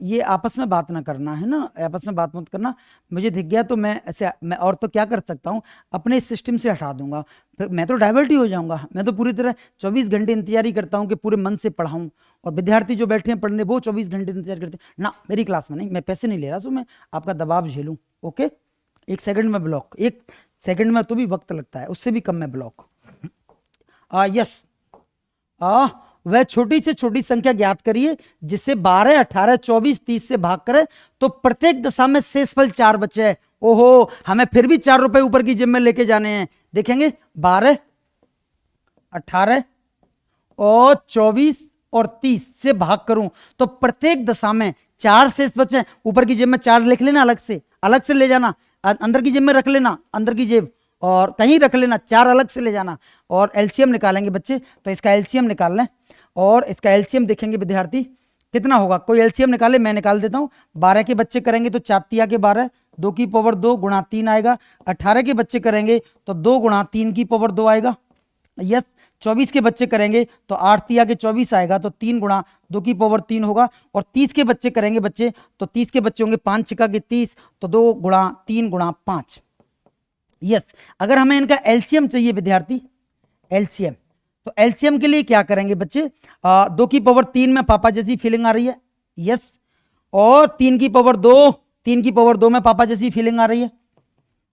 ये आपस में बात ना करना है ना, आपस में बात मत करना। मुझे दिख गया तो मैं ऐसे, मैं और तो क्या कर सकता हूँ, अपने सिस्टम से हटा दूंगा, फिर मैं तो डाइवर्ट ही हो जाऊंगा। मैं तो पूरी तरह 24 घंटे इंतजार ही करता हूँ कि पूरे मन से पढ़ाऊँ, और विद्यार्थी जो बैठे हैं पढ़ने वो 24 घंटे इंतजार करते हैं ना। मेरी क्लास में नहीं, मैं पैसे नहीं ले रहा, तो मैं आपका दबाव झेलूँ। ओके, 1 सेकंड में ब्लॉक, 1 सेकंड में तो भी वक्त लगता है, उससे भी कम में ब्लॉक। यस, वह छोटी से छोटी संख्या ज्ञात करिए जिससे 12, 18, 24, 30 से भाग करे तो प्रत्येक दशा में शेषफल 4 बचे। ओहो, हमें फिर भी 4 रुपए ऊपर की जेब में लेके जाने हैं। देखेंगे 12, 18 और 24 और 30 से भाग करूं तो प्रत्येक दशा में 4 शेष बचे। ऊपर की जेब में 4 लिख लेना, अलग से ले जाना, अंदर की जेब में रख लेना, अंदर की जेब और कहीं रख लेना, 4 अलग से ले जाना। और एलसीएम निकालेंगे बच्चे, तो इसका एलसीएम निकाल लें और इसका एलसीएम देखेंगे विद्यार्थी कितना होगा। कोई एलसीएम निकाले, मैं निकाल देता हूं। 12 के बच्चे करेंगे तो 4 तिया के 12, 2 की पावर 2 गुणा 3 आएगा। 18 के बच्चे करेंगे तो 2 गुणा 3 की पावर 2 आएगा। यस, 24 के बच्चे करेंगे तो 8 तिया के 24 आएगा, तो 3 गुणा 2 की पावर 3 होगा। और 30 के बच्चे करेंगे बच्चे तो 30 के बच्चे होंगे 5 छिक्का के 30, तो 2 गुणा 3 गुणा 5। यस, अगर हमें इनका एलसीएम चाहिए विद्यार्थी, एलसीएम, तो एलसीएम के लिए क्या करेंगे बच्चे, 2 की पावर 3 में पापा जैसी फीलिंग आ रही है। यस, और 3 की पावर 2, 3 की पावर 2 में पापा जैसी फीलिंग आ रही है।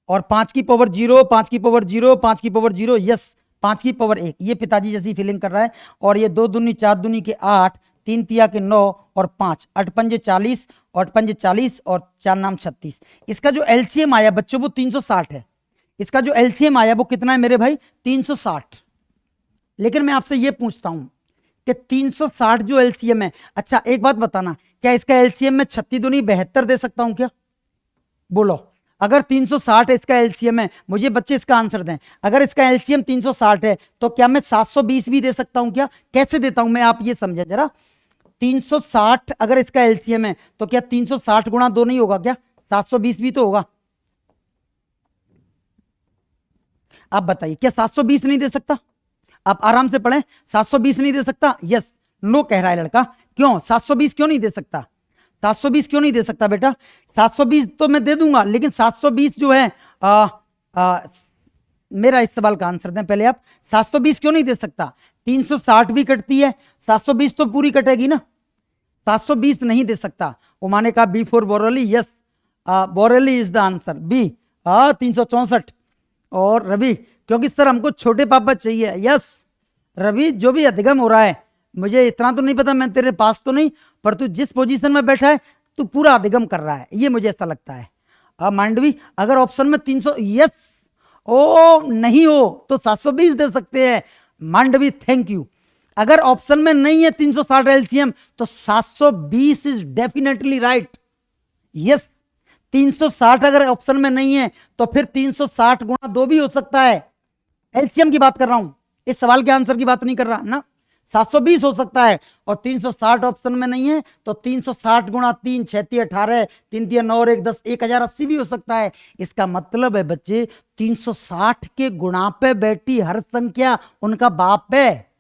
और 5 की पावर 0, 5 की पावर 0, 5 की पावर 0, यस 5 की पावर 1, ये पिताजी जैसी फीलिंग कर रहा है। और ये 2 दूनी 4 दूनी के 8, 3 तिया के 9 और 5, 8 पंजे 40 और 8 पंजे 40 और 4 नाम 36। इसका जो एलसीएम आया बच्चों वो 360 है। इसका जो एलसीएम आया वो कितना है मेरे भाई? 360। लेकिन मैं आपसे ये पूछता हूं कि 360 जो एलसीएम है, अच्छा एक बात बताना, क्या इसका एलसीएम में 36 दूनी 72 दे सकता हूं क्या? बोलो, अगर 360 इसका एलसीएम है, मुझे बच्चे इसका आंसर दें। अगर इसका एलसीएम 360 है तो क्या मैं 720 भी दे सकता हूं क्या? कैसे देता हूं मैं, आप ये समझे जरा। 360 अगर इसका एलसीएम है तो क्या 360 गुणा 2 नहीं होगा क्या? 720 भी तो होगा। आप बताइए, क्या 720 नहीं दे सकता? आप आराम से पढ़ें, 720 नहीं दे सकता? यस, नो कह रहा है लड़का। क्यों 720 क्यों नहीं दे सकता? 720 क्यों नहीं दे सकता बेटा? 720 तो मैं दे दूंगा, लेकिन 720 जो है मेरा इस सवाल का आंसर दें पहले आप। 720 क्यों नहीं दे सकता? 360 भी कटती है, 720 तो पूरी कटेगी ना। 720 नहीं दे सकता। उमा ने कहा B for Boreli. Yes, Boreli is the answer, B 364। और रवि, क्योंकि सर हमको छोटे पापा चाहिए। यस रवि, जो भी अधिगम हो रहा है, मुझे इतना तो नहीं पता, मैं तेरे पास तो नहीं, पर तू जिस पोजीशन में बैठा है तू पूरा अधिगम कर रहा है, ये मुझे ऐसा लगता है। मांडवी, अगर ऑप्शन में 300, यस, ओ नहीं हो तो 720 दे सकते हैं। Mandavi thank you. अगर ऑप्शन में नहीं है 360 एलसीएम तो 720 इज डेफिनेटली राइट। यस, 360 अगर ऑप्शन में नहीं है तो फिर 360 गुणा 2 भी हो सकता है। एलसीएम की बात कर रहा हूं, इस सवाल के आंसर की बात नहीं कर रहा ना। 720 हो सकता है और 360 ऑप्शन में नहीं है तो 360 गुणा 3, 6 तिया 18, 3 तिया 9 और 1 10, 1080 भी हो सकता है। इसका मतलब है बच्चे, 360 के गुणा पे बैठी हर संख्या उनका बाप है,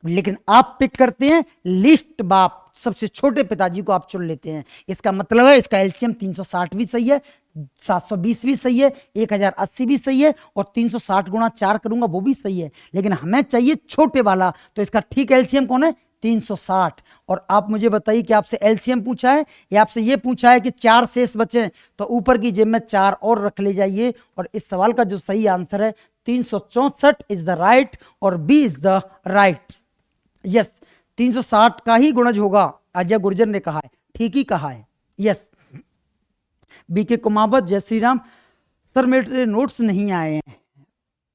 लेकिन आप पिक करते हैं लिस्ट बाप, सबसे छोटे पिताजी को आप चुन लेते हैं। इसका मतलब है इसका एलसीएम 360 भी सही है, 720 भी सही है, 1080 भी सही है और 360 गुणा 4 करूंगा वो भी सही है, लेकिन हमें चाहिए छोटे वाला। तो इसका ठीक एलसीएम कौन है? 360। और आप मुझे बताइए कि आपसे एलसीएम पूछा है या आपसे ये पूछा है कि 4 शेष बचे, तो ऊपर की जेब में 4 और रख ले जाइए। और इस सवाल का जो सही आंसर है 364 इज द राइट और B is the right. Yes, 360 का ही गुणज होगा, अजय गुर्जर ने कहा है, ठीक ही कहा है। यस, बीके कुमावत, जय श्री राम। सर मेरे नोट्स नहीं आए हैं,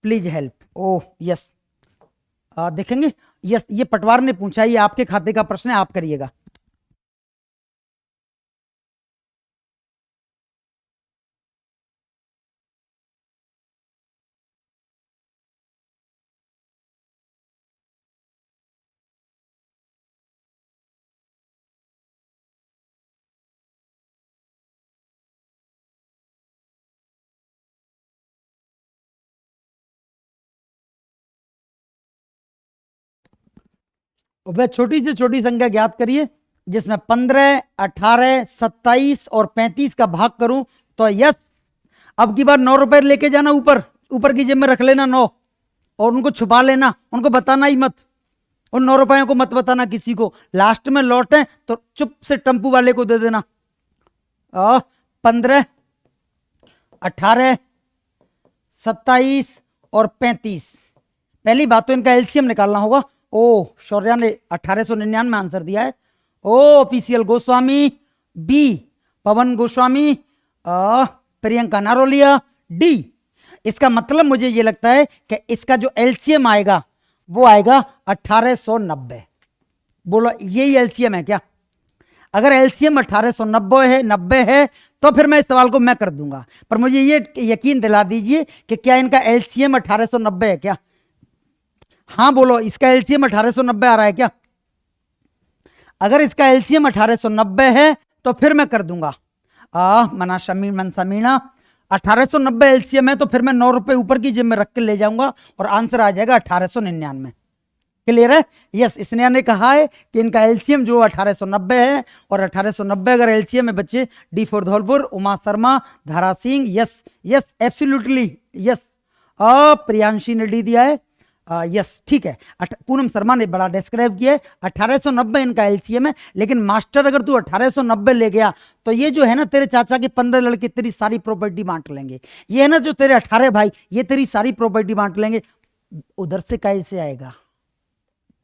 प्लीज हेल्प। ओह यस, देखेंगे। यस, ये पटवार ने पूछा, ये आपके खाते का प्रश्न है, आप करिएगा। वह छोटी से छोटी संख्या ज्ञात करिए जिसमें 15, 18, 27 और 35 का भाग करूं तो यस। अब की बार 9 रुपए लेके जाना, ऊपर ऊपर की जेब में रख लेना 9, और उनको छुपा लेना, उनको बताना ही मत, उन 9 रुपयों को मत बताना किसी को। लास्ट में लौटे तो चुप से टेम्पू वाले को दे देना। 15, 18, 27 और 35। पहली बात तो इनका एलसीएम निकालना होगा। ओ शौर्या ने 1899 में आंसर दिया है। ओ ऑफिशियल गोस्वामी बी, पवन गोस्वामी, प्रियंका नारोलिया डी। इसका मतलब मुझे ये लगता है कि इसका जो एलसीएम आएगा वो आएगा 1890। बोलो यही एलसीएम है क्या? अगर एलसीएम 1890 है, 90 है, तो फिर मैं इस सवाल को मैं कर दूंगा, पर मुझे ये यकीन दिला दीजिए कि क्या इनका एलसीएम 1890 है क्या? हाँ बोलो, इसका एलसीएम 1890 आ रहा है क्या? अगर इसका एलसीएम 1890 है तो फिर मैं कर दूंगा। मनसामीना 1890 एलसीएम है तो फिर मैं 9 रुपए ऊपर की जेब में रख के ले जाऊंगा और आंसर आ जाएगा 1899। क्लियर है? यस, स्नेहा ने कहा है कि इनका एलसीएम जो 1890 है, और 1890 अगर एलसीएम है बच्चे, डी फॉर धौलपुर, उमा शर्मा, धारा Singh. Yes yes absolutely yes. Priyanshi ने डी दिया है। यस ठीक है। पूनम शर्मा ने बड़ा डिस्क्राइब किया है। 1890 इनका एलसीएम है, लेकिन मास्टर अगर तू 1890 ले गया तो ये जो है ना तेरे चाचा के 15 लड़के तेरी सारी प्रॉपर्टी बांट लेंगे। ये है ना जो तेरे 18 भाई, ये तेरी सारी प्रॉपर्टी बांट लेंगे। उधर से कैसे आएगा,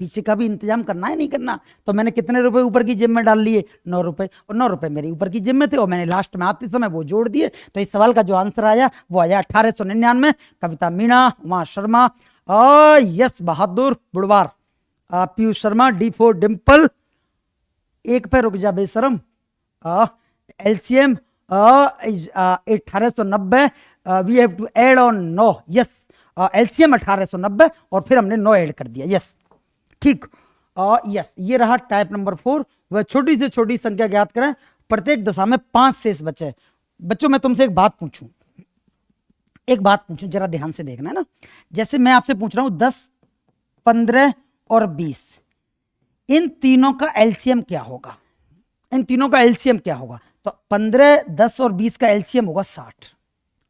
पीछे का भी इंतजाम करना है नहीं करना। तो मैंने कितने रुपए ऊपर की जेब में डाल लिए, 9 रुपए, और 9 रुपए मेरे ऊपर की जेब में थे और मैंने लास्ट में आते समय वो जोड़ दिए। तो इस सवाल का जो आंसर आया वो आया 1899। कविता मीणा, उमा शर्मा, यस बहादुर बुड़वार, पीयूष शर्मा, D4 डिम्पल, एक पे रुक जा बेशरम, LCM 1890, we have to add on 9, yes LCM 1890 और फिर हमने 9 ऐड कर दिया, यस ठीक। यस ये रहा टाइप नंबर 4। वह छोटी से छोटी संख्या ज्ञात करें, प्रत्येक दशा में 5 शेष बचे। बच्चों मैं तुमसे एक बात पूछूं, जरा ध्यान से देखना है ना। जैसे मैं आपसे पूछ रहा हूं 10, 15 और 20, इन तीनों का एलसीएम क्या होगा? तो 15, 10 और 20 का एलसीएम होगा 60।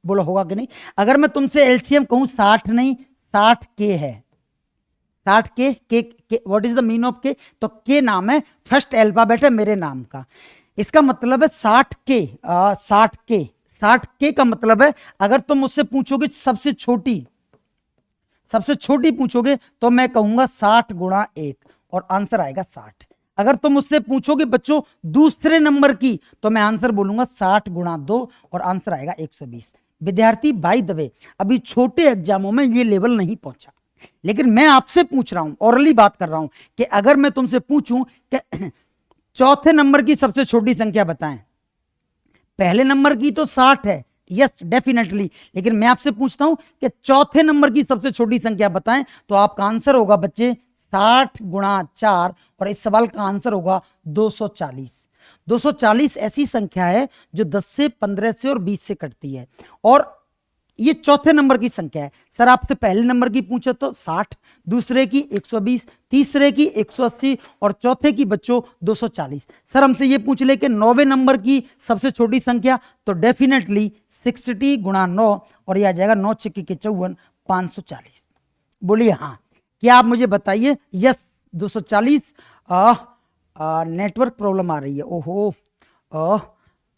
बोलो होगा कि नहीं? अगर मैं तुमसे एलसीएम कहूं 60 नहीं, 60 के है, 60 के what is the mean of के? तो के नाम है, फर्स्ट अल्फाबेट है मेरे नाम का। इसका मतलब है 60 के का मतलब है, अगर तुम मुझसे पूछोगे सबसे छोटी पूछोगे तो मैं कहूंगा 60 गुणा 1 और आंसर आएगा 60। अगर तुम मुझसे पूछोगे बच्चों दूसरे नंबर की तो मैं आंसर बोलूंगा 60 गुणा 2 और आंसर आएगा 120। विद्यार्थी बाय द वे अभी छोटे एग्जामों में ये लेवल नहीं पहुंचा, लेकिन मैं आपसे पूछ रहा हूं, ऑरली बात कर रहा हूं कि अगर मैं तुमसे पूछूं कि चौथे नंबर की सबसे छोटी संख्या बताएं, पहले नंबर की तो 60 है, यस डेफिनेटली, लेकिन मैं आपसे पूछता हूं कि चौथे नंबर की सबसे छोटी संख्या बताएं, तो आपका आंसर होगा बच्चे 60 गुणा 4 और इस सवाल का आंसर होगा 240। 240 ऐसी संख्या है जो 10 से, 15 से और 20 से कटती है, और ये चौथे नंबर की संख्या है। सर आपसे पहले नंबर की पूछे तो 60, दूसरे की 120, तीसरे की 180 और चौथे की बच्चों 240। सर हमसे ये पूछ ले कि 9वें नंबर की सबसे छोटी संख्या, तो डेफिनेटली 60 गुणा 9 और यह आ जाएगा 9 छक्के के 54, 540। बोलिए हाँ, क्या आप मुझे बताइए? यस 240। नेटवर्क प्रॉब्लम आ रही है, ओहो।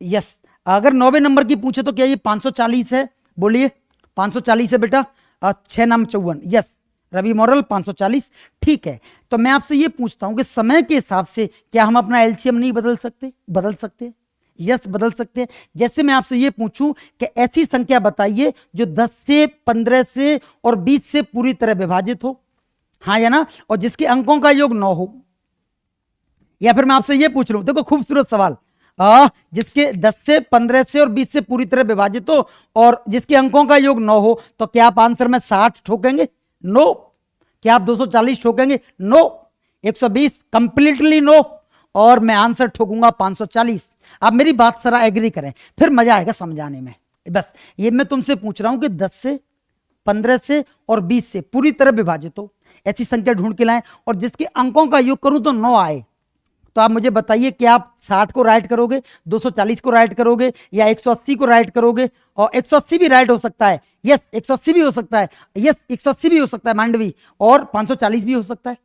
यस अगर 9वें नंबर की पूछे तो क्या ये 540 है? बोलिए 540 है बेटा। 6 नाम 54, यस रवि मॉरल 540, ठीक है। तो मैं आपसे ये पूछता हूं कि समय के हिसाब से क्या हम अपना एलसीएम नहीं बदल सकते? यस बदल सकते हैं। जैसे मैं आपसे ये पूछूं कि ऐसी संख्या बताइए जो 10 से, 15 से और 20 से पूरी तरह विभाजित हो, हाँ या ना, और जिसके अंकों का योग 9 हो। या फिर मैं आपसे ये पूछ लूं, देखो खूबसूरत सवाल, जिसके 10 से, 15 से और 20 से पूरी तरह विभाजित हो और जिसके अंकों का योग 9 हो, तो क्या आप आंसर में 60 ठोकेंगे? नो। क्या आप 240 ठोकेंगे? नो। 120 कंप्लीटली नो, और मैं आंसर ठोकूंगा 540। आप मेरी बात जरा एग्री करें, फिर मजा आएगा समझाने में। बस ये मैं तुमसे पूछ रहा हूं कि 10 से, 15 से और 20 से पूरी तरह विभाजित हो, ऐसी संख्या ढूंढ के लाएं और जिसके अंकों का योग करूं तो 9 आए। तो आप मुझे बताइए कि आप 60 को राइट करोगे, 240 को राइट करोगे, या 180 को राइट करोगे? और 180 भी राइट हो सकता है, यस 180 भी हो सकता है, यस 180 भी हो सकता है मांडवी, और 540 भी हो सकता है,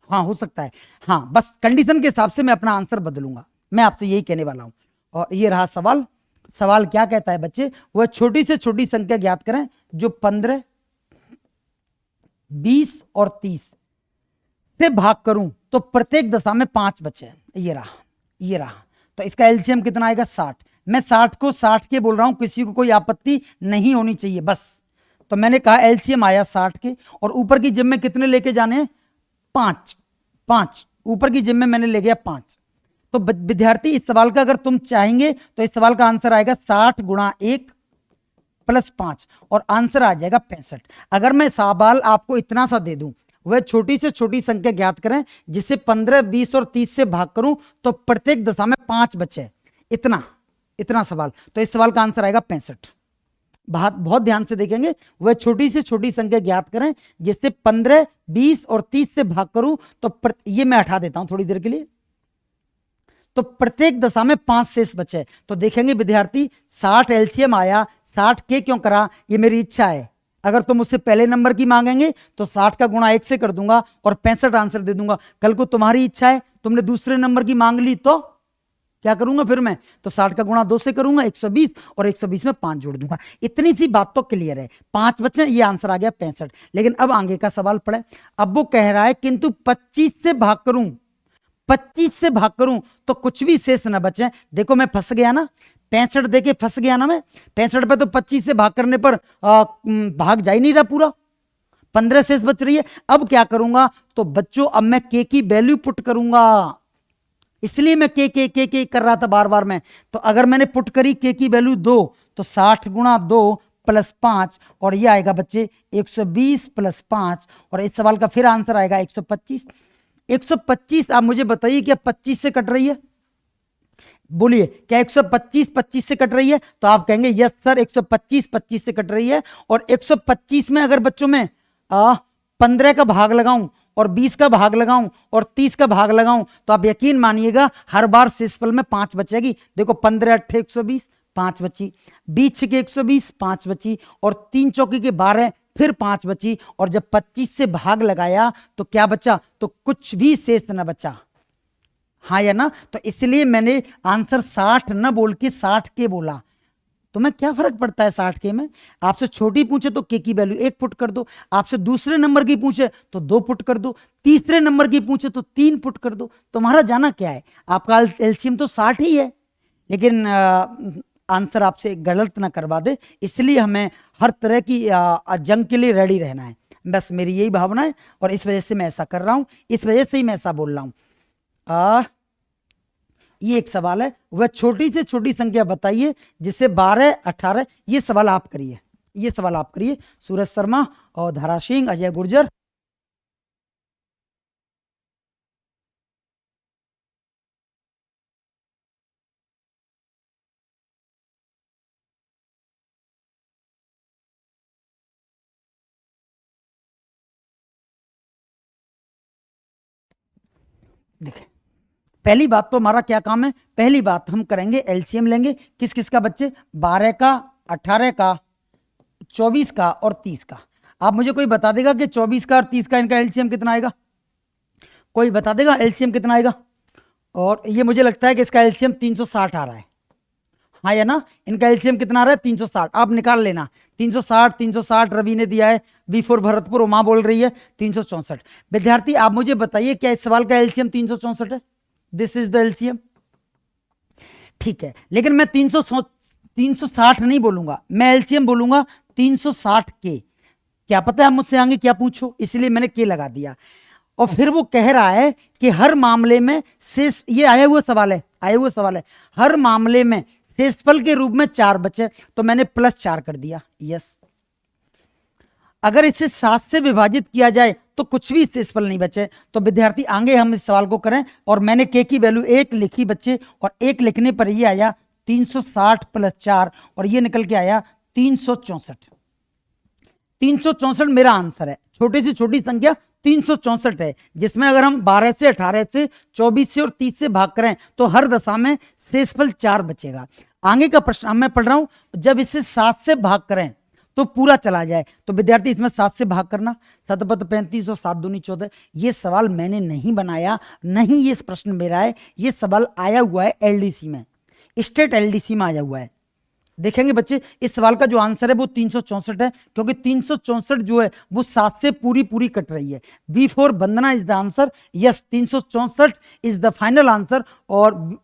हाँ हो सकता है। हाँ बस कंडीशन के हिसाब से मैं अपना आंसर बदलूंगा, मैं आपसे यही कहने वाला हूं। और ये रहा सवाल। सवाल क्या कहता है बच्चे? वह छोटी से छोटी संख्या ज्ञात करें जो 15, 20 और 30 से भाग करूं तो प्रत्येक दशा में 5 बचे। ये रहा। तो इसका एलसीएम कितना आएगा? 60। मैं 60 को 60 के बोल रहा हूं, किसी को कोई आपत्ति नहीं होनी चाहिए बस। तो मैंने कहा एलसीएम आया 60 के, और ऊपर की जेब में कितने लेके जाने हैं? 5। ऊपर की जेब में मैंने ले गया 5। तो विद्यार्थी इस सवाल का अगर तुम चाहेंगे तो इस सवाल का आंसर आएगा 60 गुणा 1 प्लस 5 और आंसर आ जाएगा 65। अगर मैं सवाल आपको इतना सा दे दूं, वह छोटी से छोटी संख्या ज्ञात करें जिसे 15, 20 और 30 से भाग करूं तो प्रत्येक दशा में 5 बचे, इतना सवाल। तो इस सवाल का आंसर आएगा 65। बहुत ध्यान से देखेंगे, वह छोटी से छोटी संख्या ज्ञात करें जिससे 15, 20 और 30 से भाग करूं तो ये मैं हटा देता हूं थोड़ी देर के लिए, तो प्रत्येक दशा में 5 शेष बचे। तो देखेंगे विद्यार्थी 60 एलसीएम आया, 60 के क्यों करा, ये मेरी इच्छा है। अगर तुम मुझसे पहले नंबर की मांगेंगे तो 60 का गुणा 1 से कर दूंगा और 65 आंसर दे दूंगा। कल को तुम्हारी इच्छा है, तुमने दूसरे नंबर की मांग ली तो क्या करूंगा फिर मैं, तो 60 का गुणा 2 से करूंगा 120, और 120 में 5 जोड़ दूंगा। इतनी सी बात तो क्लियर है। 5 बचे, ये आंसर आ गया 65। लेकिन अब आगे का सवाल पढ़े। अब वो कह रहा है किंतु 25 से भाग करूं, 25 से भाग करूं तो कुछ भी शेष ना बचे। देखो मैं फंस गया ना, 65 देके फंस गया ना मैं। 65 पे तो 25 से भाग करने पर भाग जा ही नहीं रहा पूरा, 15 शेष बच रही है। अब क्या करूंगा, तो बच्चों अब मैं के की वैल्यू पुट करूंगा, इसलिए मैं के कर रहा था बार बार में। तो अगर मैंने पुट करी के की वैल्यू 2, तो 60 गुणा 2 प्लस 5, और ये आएगा बच्चे 120 प्लस 5, और इस सवाल का फिर आंसर आएगा 125। 125 आप मुझे बताइए क्या 25 से कट रही है? बोलिए क्या 125 25 से कट रही है? तो आप कहेंगे यस सर 125 25 से कट रही है। और 125 में अगर बच्चों में 15 का भाग लगाऊं और 20 का भाग लगाऊं और 30 का भाग लगाऊं, तो आप यकीन मानिएगा हर बार शेषफल में 5 बचेगी। देखो 15 8 120, 5 बची, 20 के 120, 5 बची, और 3 चौकी के 12, फिर 5 बची। और जब 25 से भाग लगाया तो क्या बचा, तो कुछ भी शेष न बचा। हाँ या ना? तो इसलिए मैंने आंसर 60 न बोल के 60 के बोला। तो मैं क्या फर्क पड़ता है 60 के में? आपसे छोटी पूछे तो के की वैल्यू 1 पुट कर दो, आपसे दूसरे नंबर की पूछे तो 2 पुट कर दो, तीसरे नंबर की पूछे तो 3 पुट कर दो। तुम्हारा जाना क्या है, आपका एलसीएम तो 60 ही है। लेकिन आंसर आपसे गलत ना करवा दे, इसलिए हमें हर तरह की जंग के लिए रेडी रहना है। बस मेरी यही भावना है, और इस वजह से मैं ऐसा कर रहा हूं, इस वजह से ही मैं ऐसा बोल रहा हूं। ये एक सवाल है, वह छोटी से छोटी संख्या बताइए जिसे 12 18, ये सवाल आप करिए, ये सवाल आप करिए। सूरज शर्मा और धारा सिंह, अजय गुर्जर। देखें, पहली बात तो हमारा क्या काम है, पहली बात हम करेंगे एलसीएम लेंगे। किस किस का बच्चे? 12 का, 18 का, 24 का और 30 का। आप मुझे कोई बता देगा कि 24 का और 30 का इनका एलसीएम कितना आएगा? कोई बता देगा एलसीएम कितना आएगा? और ये मुझे लगता है कि इसका एलसीएम 360 आ रहा है। हाँ या ना? इनका एलसीएम कितना आ रहा है? 360। आप निकाल लेना, 360 360 रवि ने दिया है, V4 भरतपुर, उमा बोल रही है 364। विद्यार्थी आप मुझे बताइए क्या इस सवाल का एलसीएम 364 है? This is the LCM. ठीक है, लेकिन मैं 360 नहीं बोलूंगा, मैं एलसीएम बोलूंगा 360 के। क्या पता है मुझसे आगे क्या पूछो, इसलिए मैंने के लगा दिया। और फिर वो कह रहा है कि हर मामले में शेष, ये आया हुआ सवाल है, आया हुआ सवाल है, हर मामले में शेषफल के रूप में 4 बचे, तो मैंने +4 कर दिया। यस, अगर इसे 7 से विभाजित किया जाए तो कुछ भी शेषफल नहीं बचे। तो विद्यार्थी आगे हम इस सवाल को करें, और मैंने के की वैल्यू 1 लिखी बच्चे, और 1 लिखने पर ये आया 360 + 4, और ये निकल के आया 364। 364 मेरा आंसर है। छोटी से छोटी संख्या 364 है, जिसमें अगर हम 12 से 18 से 24 से और 30 से भाग करें तो हर दशा में शेषफल 4 बचेगा। आगे का प्रश्न मैं पढ़ रहा हूं, जब इसे 7 से भाग करें तो पूरा चला जाए। तो विद्यार्थी इसमें 7 से भाग करना, 7 × 35 और 7 दूनी 14। ये सवाल मैंने नहीं बनाया, नहीं ये प्रश्न मेरा है, ये सवाल आया हुआ है एलडीसी में, स्टेट एलडीसी में आया हुआ है। देखेंगे बच्चे, इस सवाल का जो आंसर है वो 364 है, क्योंकि 364 जो है वो 7 से पूरी पूरी कट रही है। V4 Vandana is the answer. Yes, 364 is the final answer, और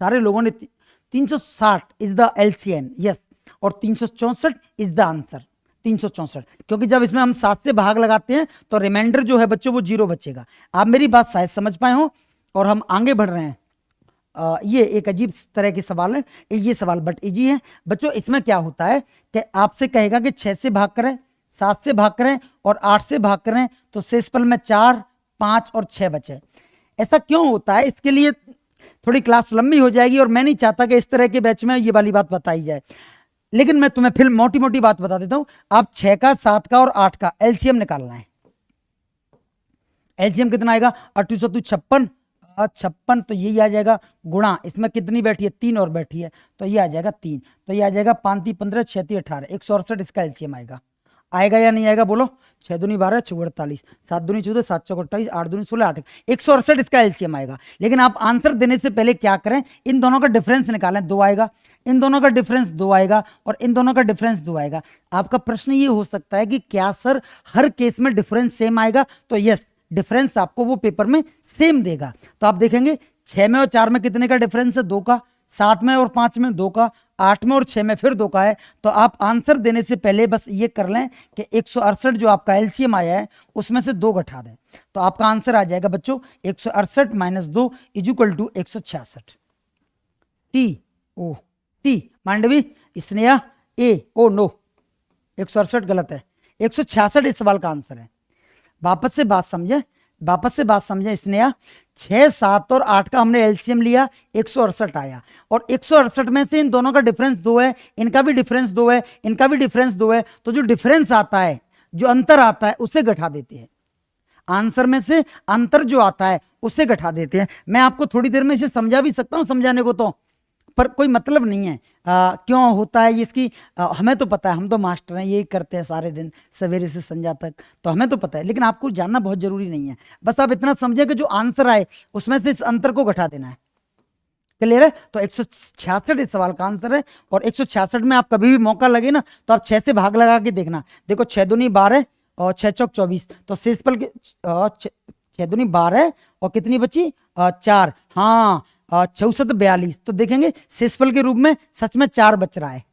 सारे लोगों ने 360 इज द एलसीएम। यस, और 364 इज द आंसर, 364, क्योंकि जब इसमें हम 7 से भाग लगाते हैं तो रिमाइंडर जो है बच्चों वो 0 बचेगा। आप मेरी बात शायद समझ पाए हो, और हम आगे बढ़ रहे हैं। ये एक अजीब तरह के सवाल है, ये सवाल बट इजी है बच्चों। इसमें क्या होता है कि आपसे कहेगा कि 6 से भाग करें, 7 से भाग करें और 8 से भाग करें, तो शेषफल में 4 5 और 6 बचे। ऐसा क्यों होता है, इसके लिए थोड़ी क्लास लंबी हो जाएगी, और मैं नहीं चाहता कि इस तरह के बैच में ये वाली बात बताई जाए। लेकिन मैं तुम्हें फिर मोटी मोटी बात बता देता हूं। आप 6 का, 7 का और 8 का एलसीएम निकालना है। एलसीएम कितना आएगा? 8 7 56, 56, तो यही आ जाएगा गुणा, इसमें कितनी बैठी है? 3 और बैठी है, तो ये आ जाएगा 3, तो ये आ जाएगा 5 × 3 = 15, 6 × 3 = 18, 168 इसका एलसीएम आएगा। आएगा या नहीं आएगा बोलो? 6 दूनी 12, 6 48, 7 दूनी 14, 7 चौक 28, 8 दूनी 16, 8 168 इसका एलसीएम आएगा। लेकिन आप आंसर देने से पहले क्या करें, इन दोनों का डिफरेंस निकालें, 2 आएगा, इन दोनों का डिफरेंस 2 आएगा और इन दोनों का डिफरेंस 2 आएगा। आपका प्रश्न ये हो सकता है कि क्या सर हर केस में डिफरेंस सेम आएगा, तो यस, डिफरेंस आपको वो पेपर में सेम देगा। तो आप देखेंगे 6 में और 4 में कितने का डिफरेंस है, 2 का, 7 में और 5 में 2 का, 8 में और 6 में फिर 2 का है। तो आप आंसर देने से पहले बस ये कर लें कि 168 जो आपका एलसीएम आया है उसमें से 2 घटा दें, तो आपका आंसर आ जाएगा बच्चों 168 minus 2 equal to 166। T Mandavi, Sneha, A, oh no, 168 गलत है, 166 इस सवाल का आंसर है। वापस से बात समझे स्नेहा, 6, 7 और 8 का हमने एलसीएम लिया, 168 आया, और 168 में से इन दोनों का डिफरेंस 2 है, इनका भी डिफरेंस 2 है, इनका भी डिफरेंस 2 है, तो जो डिफरेंस आता है, जो अंतर आता है उसे घटा देते हैं। आंसर में से अंतर जो आता है उसे घटा देते हैं। मैं आपको थोड़ी देर में इसे समझा भी सकता हूं, समझाने को तो, पर कोई मतलब नहीं है क्यों होता है इसकी, हमें तो पता है, हम तो मास्टर हैं, यही करते हैं सारे दिन सवेरे से संध्या तक, तो हमें तो पता है, लेकिन आपको जानना बहुत जरूरी नहीं है। बस आप इतना समझे कि जो आंसर आए उसमें से इस अंतर को घटा देना है। क्लियर है? तो 166 इस सवाल का आंसर है, और 166 में आप कभी भी मौका लगे ना तो आप 6 से भाग लगा के देखना। देखो 6 दूनी 12 और 6 चौक 24, तो शेषफल के 6 दूनी 12 और कितनी बची 4, हाँ 64 42, तो देखेंगे शेषफल के रूप में सच में 4 बच रहा है।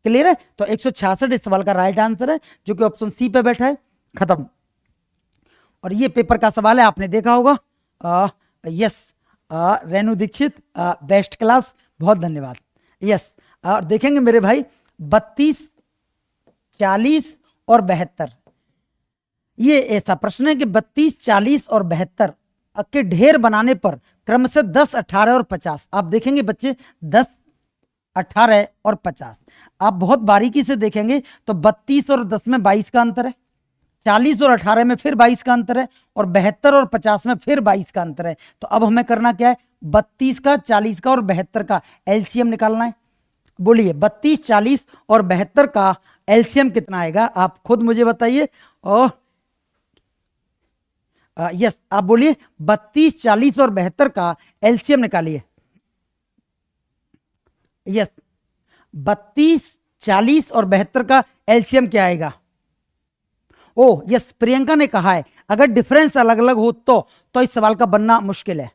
क्लियर है? तो 166 इस सवाल का राइट आंसर है, जो कि ऑप्शन सी पे बैठा है। खत्म। और ये पेपर का सवाल है, आपने देखा होगा। Yes, Renu Dikshit, best class, बहुत धन्यवाद। यस, और देखेंगे मेरे भाई 32, 40 और 72, ये ऐसा प्रश्न है कि 32, 40 और 72 के ढेर बनाने पर क्रमशः 10, 18 और 50। आप देखेंगे बच्चे 10, 18 और 50, आप बहुत बारीकी से देखेंगे तो 32 और 10 में 22 का अंतर है, 40 और 18 में फिर 22 का अंतर है, और 72 और 50 में फिर 22 का अंतर है। तो अब हमें करना क्या है, 32 का, 40 का और 72 का एलसीएम निकालना है। बोलिए 32, 40 और 72 का एलसीएम कितना आएगा, आप खुद मुझे बताइए। और यस, आप बोलिए 32, 40 और 72 का एलसीएम निकालिए। यस, 32, 40 और 72 का एलसीएम क्या आएगा? ओ यस, प्रियंका ने कहा है अगर डिफरेंस अलग अलग हो तो इस सवाल का बनना मुश्किल है,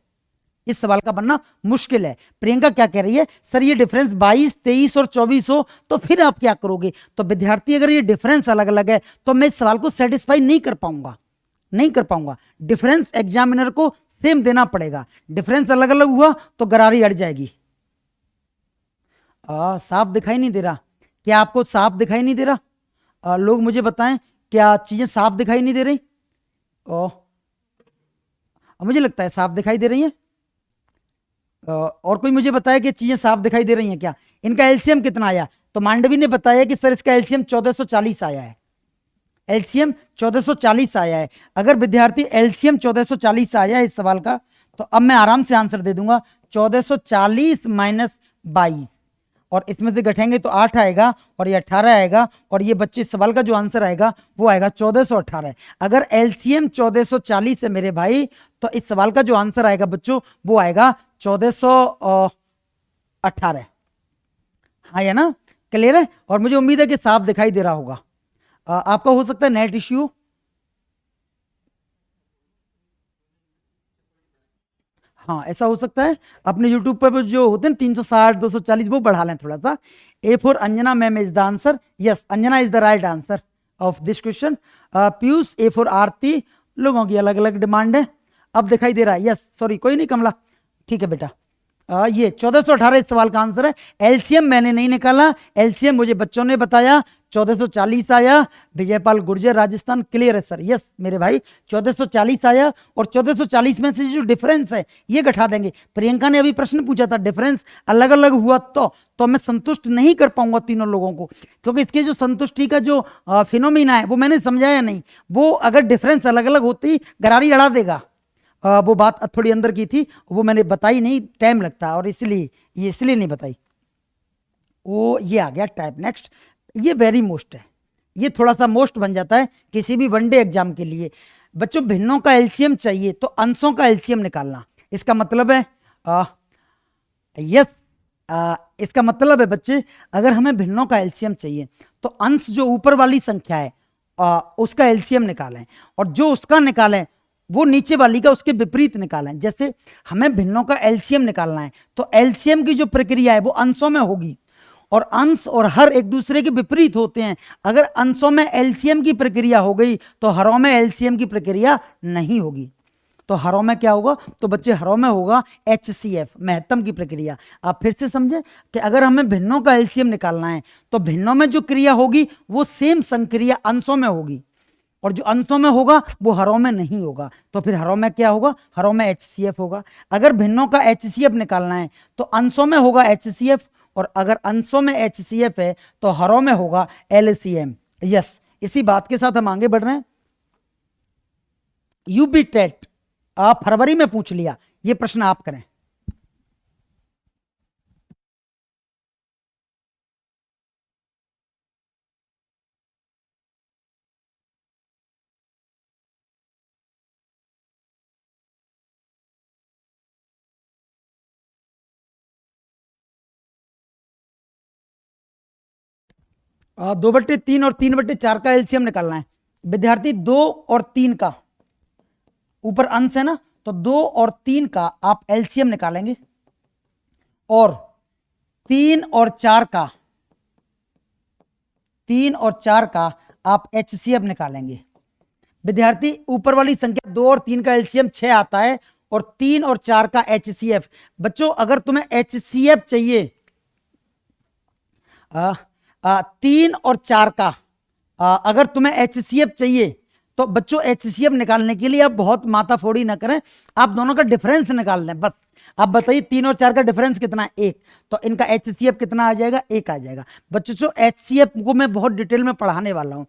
इस सवाल का बनना मुश्किल है। प्रियंका क्या कह रही है, सर ये डिफरेंस 22, 23 और 24 हो तो फिर आप क्या करोगे? तो विद्यार्थी अगर ये डिफरेंस अलग अलग है तो मैं इस सवाल को सेटिस्फाई नहीं कर पाऊंगा, नहीं कर पाऊंगा। डिफरेंस एग्जामिनर को सेम देना पड़ेगा। डिफरेंस अलग अलग हुआ तो गरारी अड़ जाएगी। साफ दिखाई नहीं दे रहा? क्या आपको साफ दिखाई नहीं दे रहा? लोग मुझे बताएं, क्या चीजें साफ दिखाई नहीं दे रही? मुझे लगता है साफ दिखाई दे रही हैं। और कोई मुझे बताया कि चीजें साफ दिखाई दे रही हैं क्या? इनका एलसीएम कितना आया? तो मांडवी ने बताया कि सर इसका एलसीएम 1440 आया है, एलसीएम 1440 आया है। अगर विद्यार्थी एलसीएम 1440 आया है इस सवाल का, तो अब मैं आराम से आंसर दे दूंगा 1440 माइनस 22, और इसमें से घटेंगे तो 8 आएगा और ये 18 आएगा, और ये बच्चे इस सवाल का जो आंसर आएगा वो आएगा 1418। अगर एलसीएम 1440 है मेरे भाई, तो इस सवाल का जो आंसर आएगा बच्चों वो आएगा 1418। हाँ है ना? क्लियर है? और मुझे उम्मीद है कि साफ दिखाई दे रहा होगा। आपका हो सकता है नेट इश्यू, हाँ ऐसा हो सकता है। अपने यूट्यूब पर जो होते हैं 360, 240 वो बढ़ा लें थोड़ा सा। A for Anjana ma'am is the answer. Yes, Anjana is the right answer of this question. Piyush, A for Aarti. लोगों की अलग अलग डिमांड है। अब दिखाई दे रहा है? यस, सॉरी, कोई नहीं कमला, ठीक है बेटा। ये 1418 इस सवाल का आंसर है। एलसीएम मैंने नहीं निकाला, एलसीएम मुझे बच्चों ने बताया, 1440 आया। विजयपाल गुर्जर, राजस्थान। क्लियर है सर? यस मेरे भाई, 1440 आया, और 1440 में से जो डिफरेंस है ये घटा देंगे। प्रियंका ने अभी प्रश्न पूछा था डिफरेंस अलग अलग हुआ तो मैं संतुष्ट नहीं कर पाऊंगा तीनों लोगों को, क्योंकि इसके जो संतुष्टि का जो फिनोमिना है वो मैंने समझाया नहीं। वो अगर डिफरेंस अलग अलग होती गरारी अड़ा देगा। वो बात थोड़ी अंदर की थी, वो मैंने बताई नहीं, टाइम लगता है, और इसलिए नहीं बताई। वो ये आ गया टाइप। नेक्स्ट, ये वेरी मोस्ट है, ये थोड़ा सा मोस्ट बन जाता है किसी भी वनडे एग्जाम के लिए। बच्चों भिन्नों का एलसीएम चाहिए तो अंशों का एलसीएम निकालना, इसका मतलब है यस इसका मतलब है बच्चे, अगर हमें भिन्नों का एलसीएम चाहिए तो अंश जो ऊपर वाली संख्या है उसका एलसीएम निकालें, और जो उसका निकालें वो नीचे वाली का उसके विपरीत निकालें। जैसे हमें भिन्नों का एलसीएम निकालना है तो एलसीएम की जो प्रक्रिया है वो अंशों में होगी, और अंश और हर एक दूसरे के विपरीत होते हैं। अगर अंशों में एलसीएम की प्रक्रिया हो गई तो हरों में एलसीएम की प्रक्रिया नहीं होगी। तो हरों में क्या होगा, तो बच्चे हरों में होगा HCF, महत्तम की प्रक्रिया। आप फिर से समझे कि अगर हमें भिन्नों का एलसीएम निकालना है तो भिन्नों में जो क्रिया होगी वो सेम संक्रिया अंशों में होगी, और जो अंशों में होगा वो हरों में नहीं होगा। तो फिर हरों में क्या होगा, हरों में HCF होगा। अगर भिन्नों का HCF निकालना है तो अंशों में होगा HCF, और अगर अंशों में HCF है तो हरों में होगा LCM। यस, इसी बात के साथ हम आगे बढ़ रहे हैं। यूपी टेट आप फरवरी में पूछ लिया, ये प्रश्न आप करें। दो बट्टे तीन और तीन बट्टे चार का एलसीएम निकालना है विद्यार्थी। दो और तीन का, ऊपर अंश है ना, तो दो और तीन का आप एलसीएम निकालेंगे, और तीन और चार का, तीन और चार का आप HCF निकालेंगे। विद्यार्थी ऊपर वाली संख्या दो और तीन का एलसीएम 6 आता है, और तीन और चार का HCF। बच्चों अगर तुम्हें HCF चाहिए तीन और चार का, अगर तुम्हें HCF चाहिए तो बच्चों HCF निकालने के लिए आप बहुत माथाफोड़ी ना करें, आप दोनों का डिफरेंस निकाल लें बस। आप बताइए तीन और चार का डिफरेंस कितना है, एक, तो इनका HCF कितना आ जाएगा, एक आ जाएगा। बच्चों HCF को मैं बहुत डिटेल में पढ़ाने वाला हूं।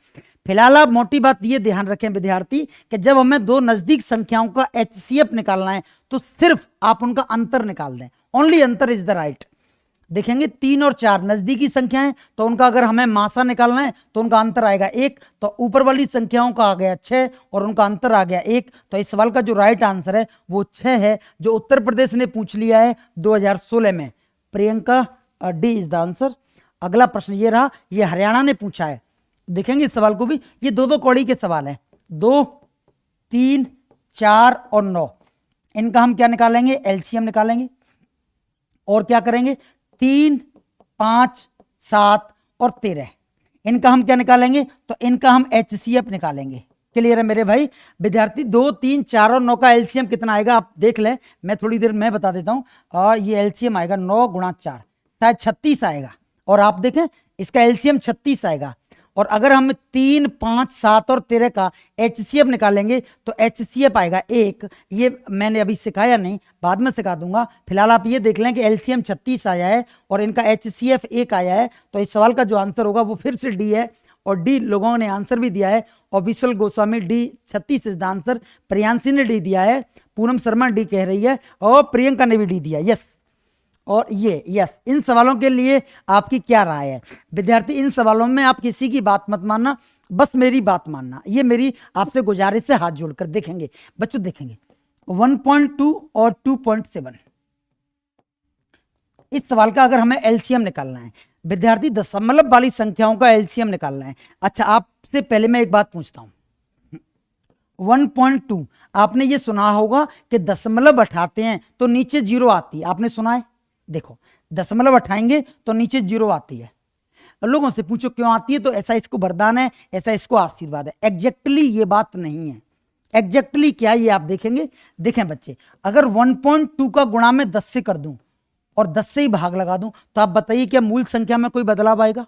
फिलहाल आप मोटी बात ये ध्यान रखें विद्यार्थी कि जब हमें दो नजदीक संख्याओं का HCF निकालना है तो सिर्फ आप उनका अंतर निकाल दें, ओनली अंतर इज द राइट। देखेंगे तीन और चार नजदीकी संख्या है तो उनका अगर हमें मासा निकालना है तो उनका अंतर आएगा एक, तो ऊपर वाली संख्याओं का आ गया 6 और उनका अंतर आ गया एक। तो इस सवाल का जो राइट आंसर है वो 6 है, जो उत्तर प्रदेश ने पूछ लिया है 2016 में। Priyanka D is the answer. अगला प्रश्न ये रहा, ये हरियाणा ने पूछा है। देखेंगे इस सवाल को भी, ये दो दो कौड़ी के सवाल हैं, 2, 3, 4 और 9, इनका हम क्या निकालेंगे, एलसीएम निकालेंगे। और क्या करेंगे, 3, 5, 7 और 13, इनका हम क्या निकालेंगे, तो इनका हम HCF निकालेंगे। क्लियर है मेरे भाई। विद्यार्थी 2, 3, 4 और 9 का एलसीएम कितना आएगा आप देख लें, मैं थोड़ी देर में बता देता हूं। ये एलसीएम आएगा 9 गुणा 4, शायद 36 आएगा, और आप देखें इसका एलसीएम 36 आएगा। और अगर हम 3, 5, 7 और 13 का HCF निकालेंगे तो HCF आएगा 1। ये मैंने अभी सिखाया नहीं, बाद में सिखा दूंगा। फिलहाल आप ये देख लें कि LCM 36 आया है और इनका HCF 1 आया है। तो इस सवाल का जो आंसर होगा वो फिर से डी है, और डी लोगों ने आंसर भी दिया है। और we shall Goswami D 36 is the answer, Priyanshi ने डी दिया है, पूनम शर्मा डी कह रही है, और प्रियंका ने भी डी दिया। यस, और ये यस, इन सवालों के लिए आपकी क्या राय है विद्यार्थी? इन सवालों में आप किसी की बात मत मानना, बस मेरी बात मानना, ये मेरी आपसे गुजारिश है। हाथ जोड़कर देखेंगे बच्चों, देखेंगे 1.2 और 2.7, इस सवाल का अगर हमें एलसीएम निकालना है विद्यार्थी, दशमलव वाली संख्याओं का एलसीएम निकालना है। अच्छा, आपसे पहले मैं एक बात पूछता हूं, 1.2 आपने ये सुना होगा कि दशमलव उठाते हैं तो नीचे जीरो आती है, आपने सुना है? देखो, दशमलव उठाएंगे तो नीचे जीरो आती है। लोगों से पूछो क्यों आती है, तो ऐसा इसको वरदान है, ऐसा इसको आशीर्वाद है। एग्जैक्टली ये बात नहीं है। एग्जैक्टली क्या ये आप देखेंगे। देखें बच्चे, अगर 1.2 का गुणा में 10 से कर दूं और 10 से ही भाग लगा दूं, तो आप बताइए क्या मूल संख्या में कोई बदलाव आएगा?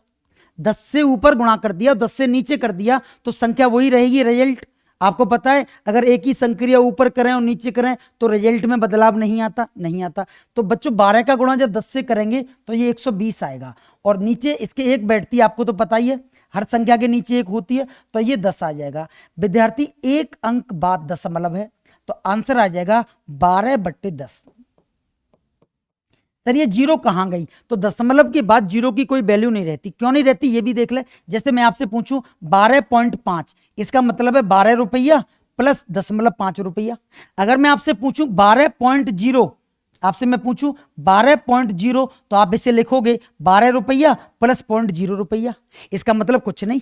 10 से ऊपर गुणा कर दिया, 10 से नीचे कर दिया तो संख्या वही रहेगी। रिजल्ट आपको पता है, अगर एक ही संक्रिया ऊपर करें और नीचे करें तो रिजल्ट में बदलाव नहीं आता। तो बच्चों 12 का गुणा जब 10 से करेंगे तो ये 120 आएगा, और नीचे इसके एक बैठती है, आपको तो पता ही है, हर संख्या के नीचे एक होती है, तो ये 10 आ जाएगा। विद्यार्थी एक अंक बाद दशमलव है, तो आंसर आ जाएगा 12/10। सर ये जीरो कहाँ गई? तो दशमलव के बाद जीरो की कोई वैल्यू नहीं रहती। क्यों नहीं रहती ये भी देख ले। जैसे मैं आपसे पूछूं 12.5, इसका मतलब है 12 रुपया प्लस 0.5 रुपया। अगर मैं आपसे पूछूं 12.0, आपसे मैं पूछूं 12.0, तो आप इसे लिखोगे 12 रुपया प्लस 0.0 रुपया। इसका मतलब कुछ नहीं,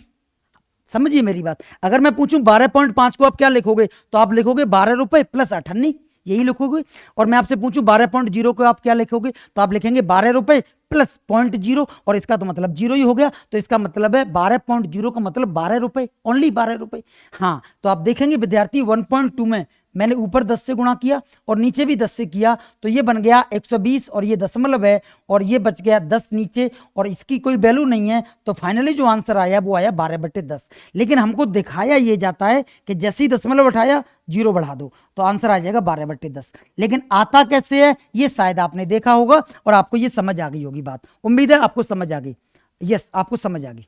समझिए मेरी बात। अगर मैं पूछूं 12.5 को आप क्या लिखोगे, तो आप लिखोगे 12 रुपए प्लस 98, यही लिखोगे। और मैं आपसे पूछूं 12.0 को आप क्या लिखोगे, तो आप लिखेंगे 12 रुपए प्लस 0.0, और इसका तो मतलब जीरो ही हो गया। तो इसका मतलब है 12.0 का मतलब 12 रुपए, ओनली 12 रुपए। हाँ, तो आप देखेंगे विद्यार्थी 1.2 में मैंने ऊपर 10 से गुणा किया और नीचे भी 10 से किया, तो ये बन गया 120, और ये दशमलव है, और ये बच गया 10 नीचे, और इसकी कोई वैल्यू नहीं है। तो फाइनली जो आंसर आया वो आया 12/10। लेकिन हमको दिखाया ये जाता है कि जैसे ही दशमलव उठाया जीरो बढ़ा दो तो आंसर आ जाएगा 12/10। लेकिन आता कैसे है ये शायद आपने देखा होगा और आपको ये समझ आ गई होगी बात। उम्मीद है आपको समझ आ गई। यस, आपको समझ आ गई।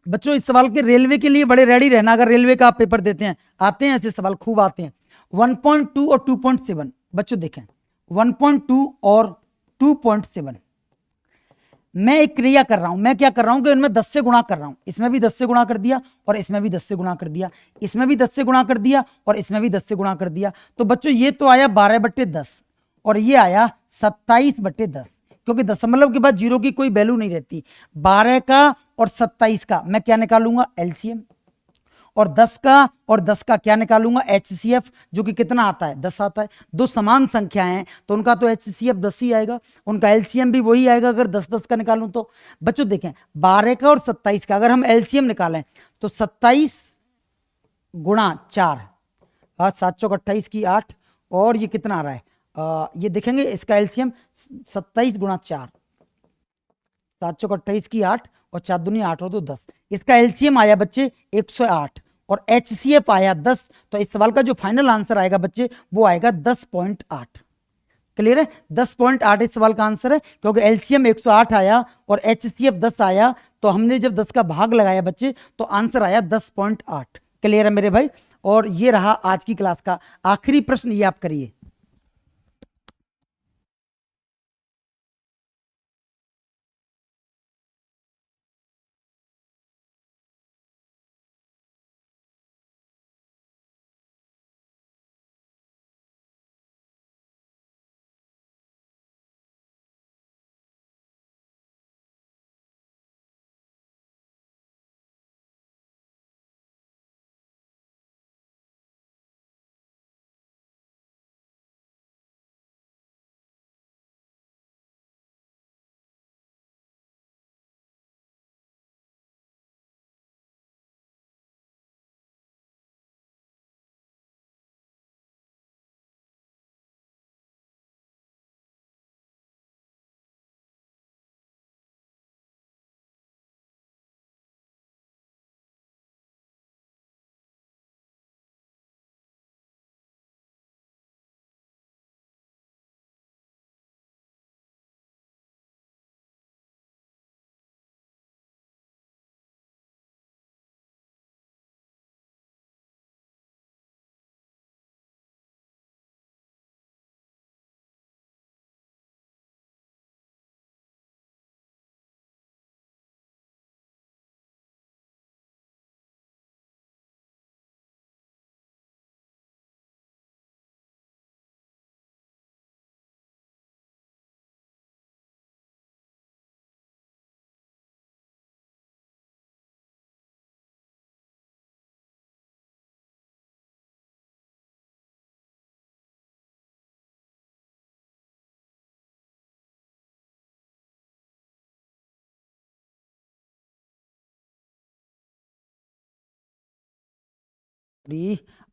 बच्चों इस सवाल के रेलवे के लिए बड़े रेडी रहना। अगर रेलवे का आप पेपर देते हैं, आते हैं ऐसे सवाल, खूब आते हैं। 1.2 और 2.7 बच्चों देखें, 1.2 और 2.7 मैं एक क्रिया कर रहा हूं। मैं क्या कर रहा हूं कि इनमें 10 से गुणा कर रहा हूं। इसमें भी 10 से गुणा कर दिया और इसमें भी 10 से गुणा कर दिया, इसमें भी 10 से गुणा कर दिया और इसमें भी 10 से गुणा कर दिया। तो बच्चों ये तो आया 12/10 और ये आया 27/10, क्योंकि दशमलव के बाद जीरो की कोई वैल्यू नहीं रहती। 12 का और 27 का मैं क्या निकालूंगा, एलसीएम, और 10 का क्या निकालूंगा, एचसीएफ, जो कि कितना आता है, 10 आता है। दो समान संख्या हैं तो उनका तो एचसीएफ 10 ही आएगा, उनका एलसीएम भी वही आएगा अगर 10-10 का निकालूं तो। बच्चों देखें 12 का और 27 का अगर हम एलसीएम निकालें तो 27 गुणा 4, 7 चौक 28 की 8, और ये कितना आ रहा है, ये देखेंगे इसका एलसीएम 27 गुणा 4, 7 चौक 28 की 8 और 4 दूनी 8 और 2 10। इसका एलसीएम आया बच्चे 108 और एचसीएफ आया 10। तो इस सवाल का जो फाइनल आंसर आएगा बच्चे वो आएगा 10.8। क्लियर है, 10.8 इस सवाल का आंसर है, क्योंकि एलसीएम 108 आया और एचसीएफ 10 आया। तो हमने जब 10 का भाग लगाया बच्चे तो आंसर आया 10.8। क्लियर है मेरे भाई। और ये रहा आज की क्लास का आखिरी प्रश्न, ये आप करिए।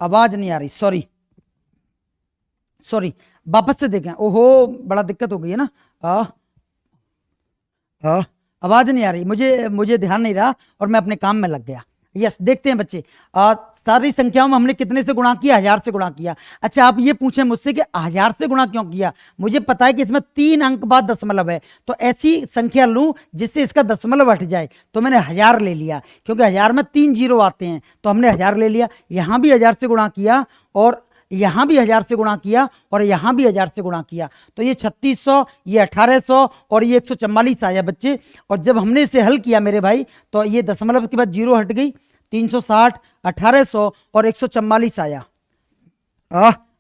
आवाज नहीं आ रही, सॉरी सॉरी, वापस से देखें। ओहो बड़ा दिक्कत हो गई है ना। हाँ, आवाज नहीं आ रही, मुझे मुझे ध्यान नहीं रहा और मैं अपने काम में लग गया। यस, देखते हैं बच्चे। सारी संख्याओं में हमने कितने से गुणा किया, 1000 से गुणा किया। अच्छा आप ये पूछें मुझसे कि 1000 से गुणा क्यों किया, मुझे पता है कि इसमें 3 अंक बाद दशमलव है, तो ऐसी संख्या लूं जिससे इसका दशमलव हट जाए, तो मैंने 1000 ले लिया, क्योंकि 1000 में 3 जीरो आते हैं तो हमने 1000 ले लिया। यहां भी 1000 से गुणा किया और यहाँ भी 1000 से गुणा किया और यहाँ भी 1000 से गुणा किया, तो ये 3600, ये 1800 और ये 144 आया बच्चे। और जब हमने इसे हल किया मेरे भाई, तो ये दशमलव के बाद जीरो हट गई, 360, 1800 और 144 आया।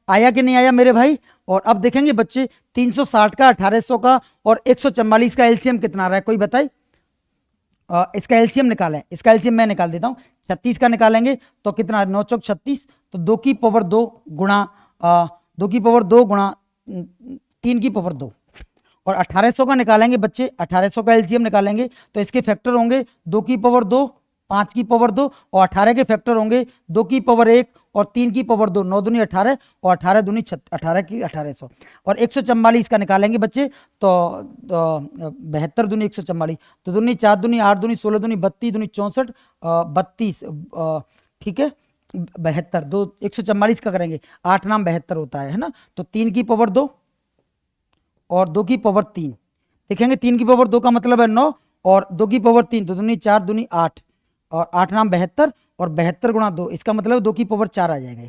आया कि नहीं आया मेरे भाई? और अब देखेंगे बच्चे 360 का, 1800 का और 144 का एलसीएम कितना आ रहा है, कोई बताए? इसका एलसीएम निकालें, इसका एलसीएम मैं निकाल देता हूँ। 36 का निकालेंगे तो कितना, 9 चौक 36, तो 2 की पावर 2 गुणा 2 की पावर 2 गुणा 3 की पावर 2। और 1800 का निकालेंगे बच्चे, 1800 का एलसीएम निकालेंगे तो इसके फैक्टर होंगे 2 की पावर 2, 5 की पावर 2 और 18 के फैक्टर होंगे 2 की पावर 1 और 3 की पावर 2, 9 दूनी 18 और 18 दूनी 18 की 1800। और 144 का निकालेंगे बच्चे तो 72 दूनी 144, तो दूनी 4 दूनी 8 दूनी 16 दूनी 32 दूनी 64, 32, ठीक है, 72, 2 144 का करेंगे, 8 नाम 72 होता है ना। तो 3 की पावर 2 और 2 की पावर 3, देखेंगे 3 की पावर 2 का मतलब है 9 और 2 की पावर 3, तो दूनी 4 दूनी 8 और 8 नाम 72 और 72 गुणा 2, इसका मतलब 2 की पावर 4 आ जाएगा।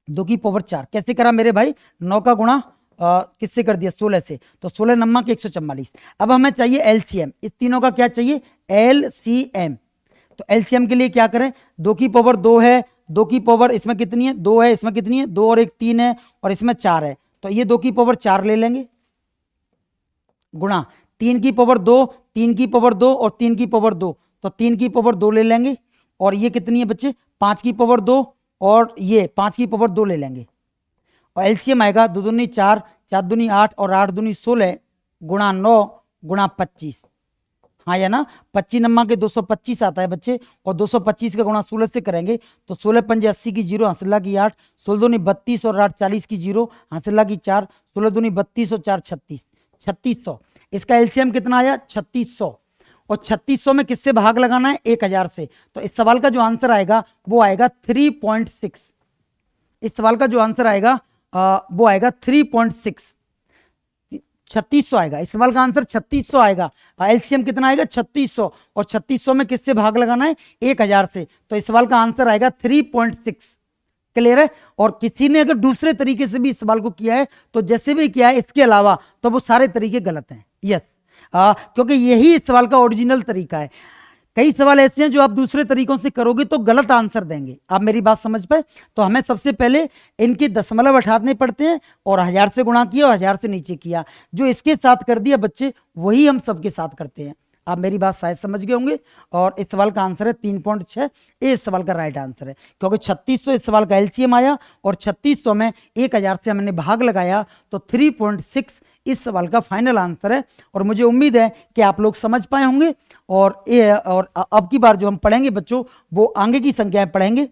2 की पावर 4 कैसे करा मेरे भाई? 9 का गुणा किससे कर दिया? 16 से, तो 16 नम्मा के 144। अब हमें चाहिए एलसीएम, इस तीनों का क्या चाहिए? एलसीएम। तो एलसीएम के लिए क्या करें? 2 की पावर 2 है, 2 की पावर इसमें कितनी है? 2 है, इसमें कितनी है? 2 और 1 3 है और इसमें 4 है, तो ये 2 की पावर 4 ले लेंगे, गुणा 3 की पावर 2, 3 की पावर 2 और 3 की पावर 2, तो 3 की पावर 2 ले लेंगे। और ये कितनी है बच्चे? 5 की पावर 2 और ये 5 की पावर 2 ले लेंगे। और एलसीएम आएगा 2 दूनी 4, 4 दूनी 8 और 8 दूनी 16 गुणा 9 गुणा 25। हाँ या ना? 25 नम्मा के 225 आता है बच्चे, और 225 का गुणा 16 से करेंगे तो 16 पंजे 80 की 0, हासिला की 8, 16 दूनी 32 और 8 40 की 0, हासिला की 4, 16 दूनी 32 और 4 36, 3600। इसका एलसीएम कितना आया? 3600। और 3600 में किससे भाग लगाना है? 1000 से। तो इस सवाल का जो आंसर आएगा वो आएगा 3.6। इस सवाल का जो आंसर आएगा वो आएगा 3.6, 3600 आएगा। इस सवाल का आंसर 3600 आएगा। एलसीएम कितना आएगा? 3600, और 3600 में किससे भाग लगाना है? 1000 से। तो इस सवाल का आंसर आएगा 3.6। क्लियर है? और किसी ने अगर दूसरे तरीके से भी इस सवाल को किया है तो जैसे भी किया है इसके अलावा, तो वो सारे तरीके गलत हैं। यस, क्योंकि यही इस सवाल का ओरिजिनल तरीका है। कई सवाल ऐसे हैं जो आप दूसरे तरीकों से करोगे तो गलत आंसर देंगे। आप मेरी बात समझ पाए? तो हमें सबसे पहले इनके दशमलव हटाने पड़ते हैं और 1000 से गुणा किया और 1000 से नीचे किया। जो इसके साथ कर दिया बच्चे, वही हम सबके साथ करते हैं। आप मेरी बात शायद समझ गए होंगे। और इस सवाल का आंसर है 3.6। ये इस सवाल का राइट आंसर है, क्योंकि 3600 इस सवाल का एलसीएम आया और 3600 में 1000 से हमने भाग लगाया, तो 3.6 इस सवाल का फाइनल आंसर है। और मुझे उम्मीद है कि आप लोग समझ पाए होंगे। और अब की बार जो हम पढ़ेंगे बच्चों, वो आगे की संख्याएं पढ़ेंगे।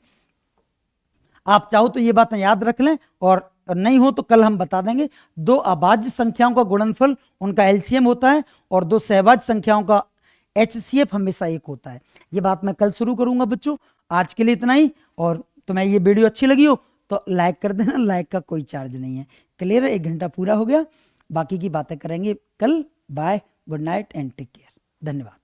आप चाहो तो ये बातें याद रख लें, और नहीं हो तो कल हम बता देंगे। 2 अभाज्य संख्याओं का गुणनफल उनका एलसीएम होता है, और 2 सहभाज्य संख्याओं का एचसीएफ हमेशा 1 होता है। ये बात मैं कल शुरू करूंगा बच्चों। आज के लिए इतना ही। और तुम्हें ये वीडियो अच्छी लगी हो तो लाइक कर देना, लाइक का कोई चार्ज नहीं है। क्लियर है? 1 घंटा पूरा हो गया, बाकी की बातें करेंगे कल। Bye, good night and take care. धन्यवाद।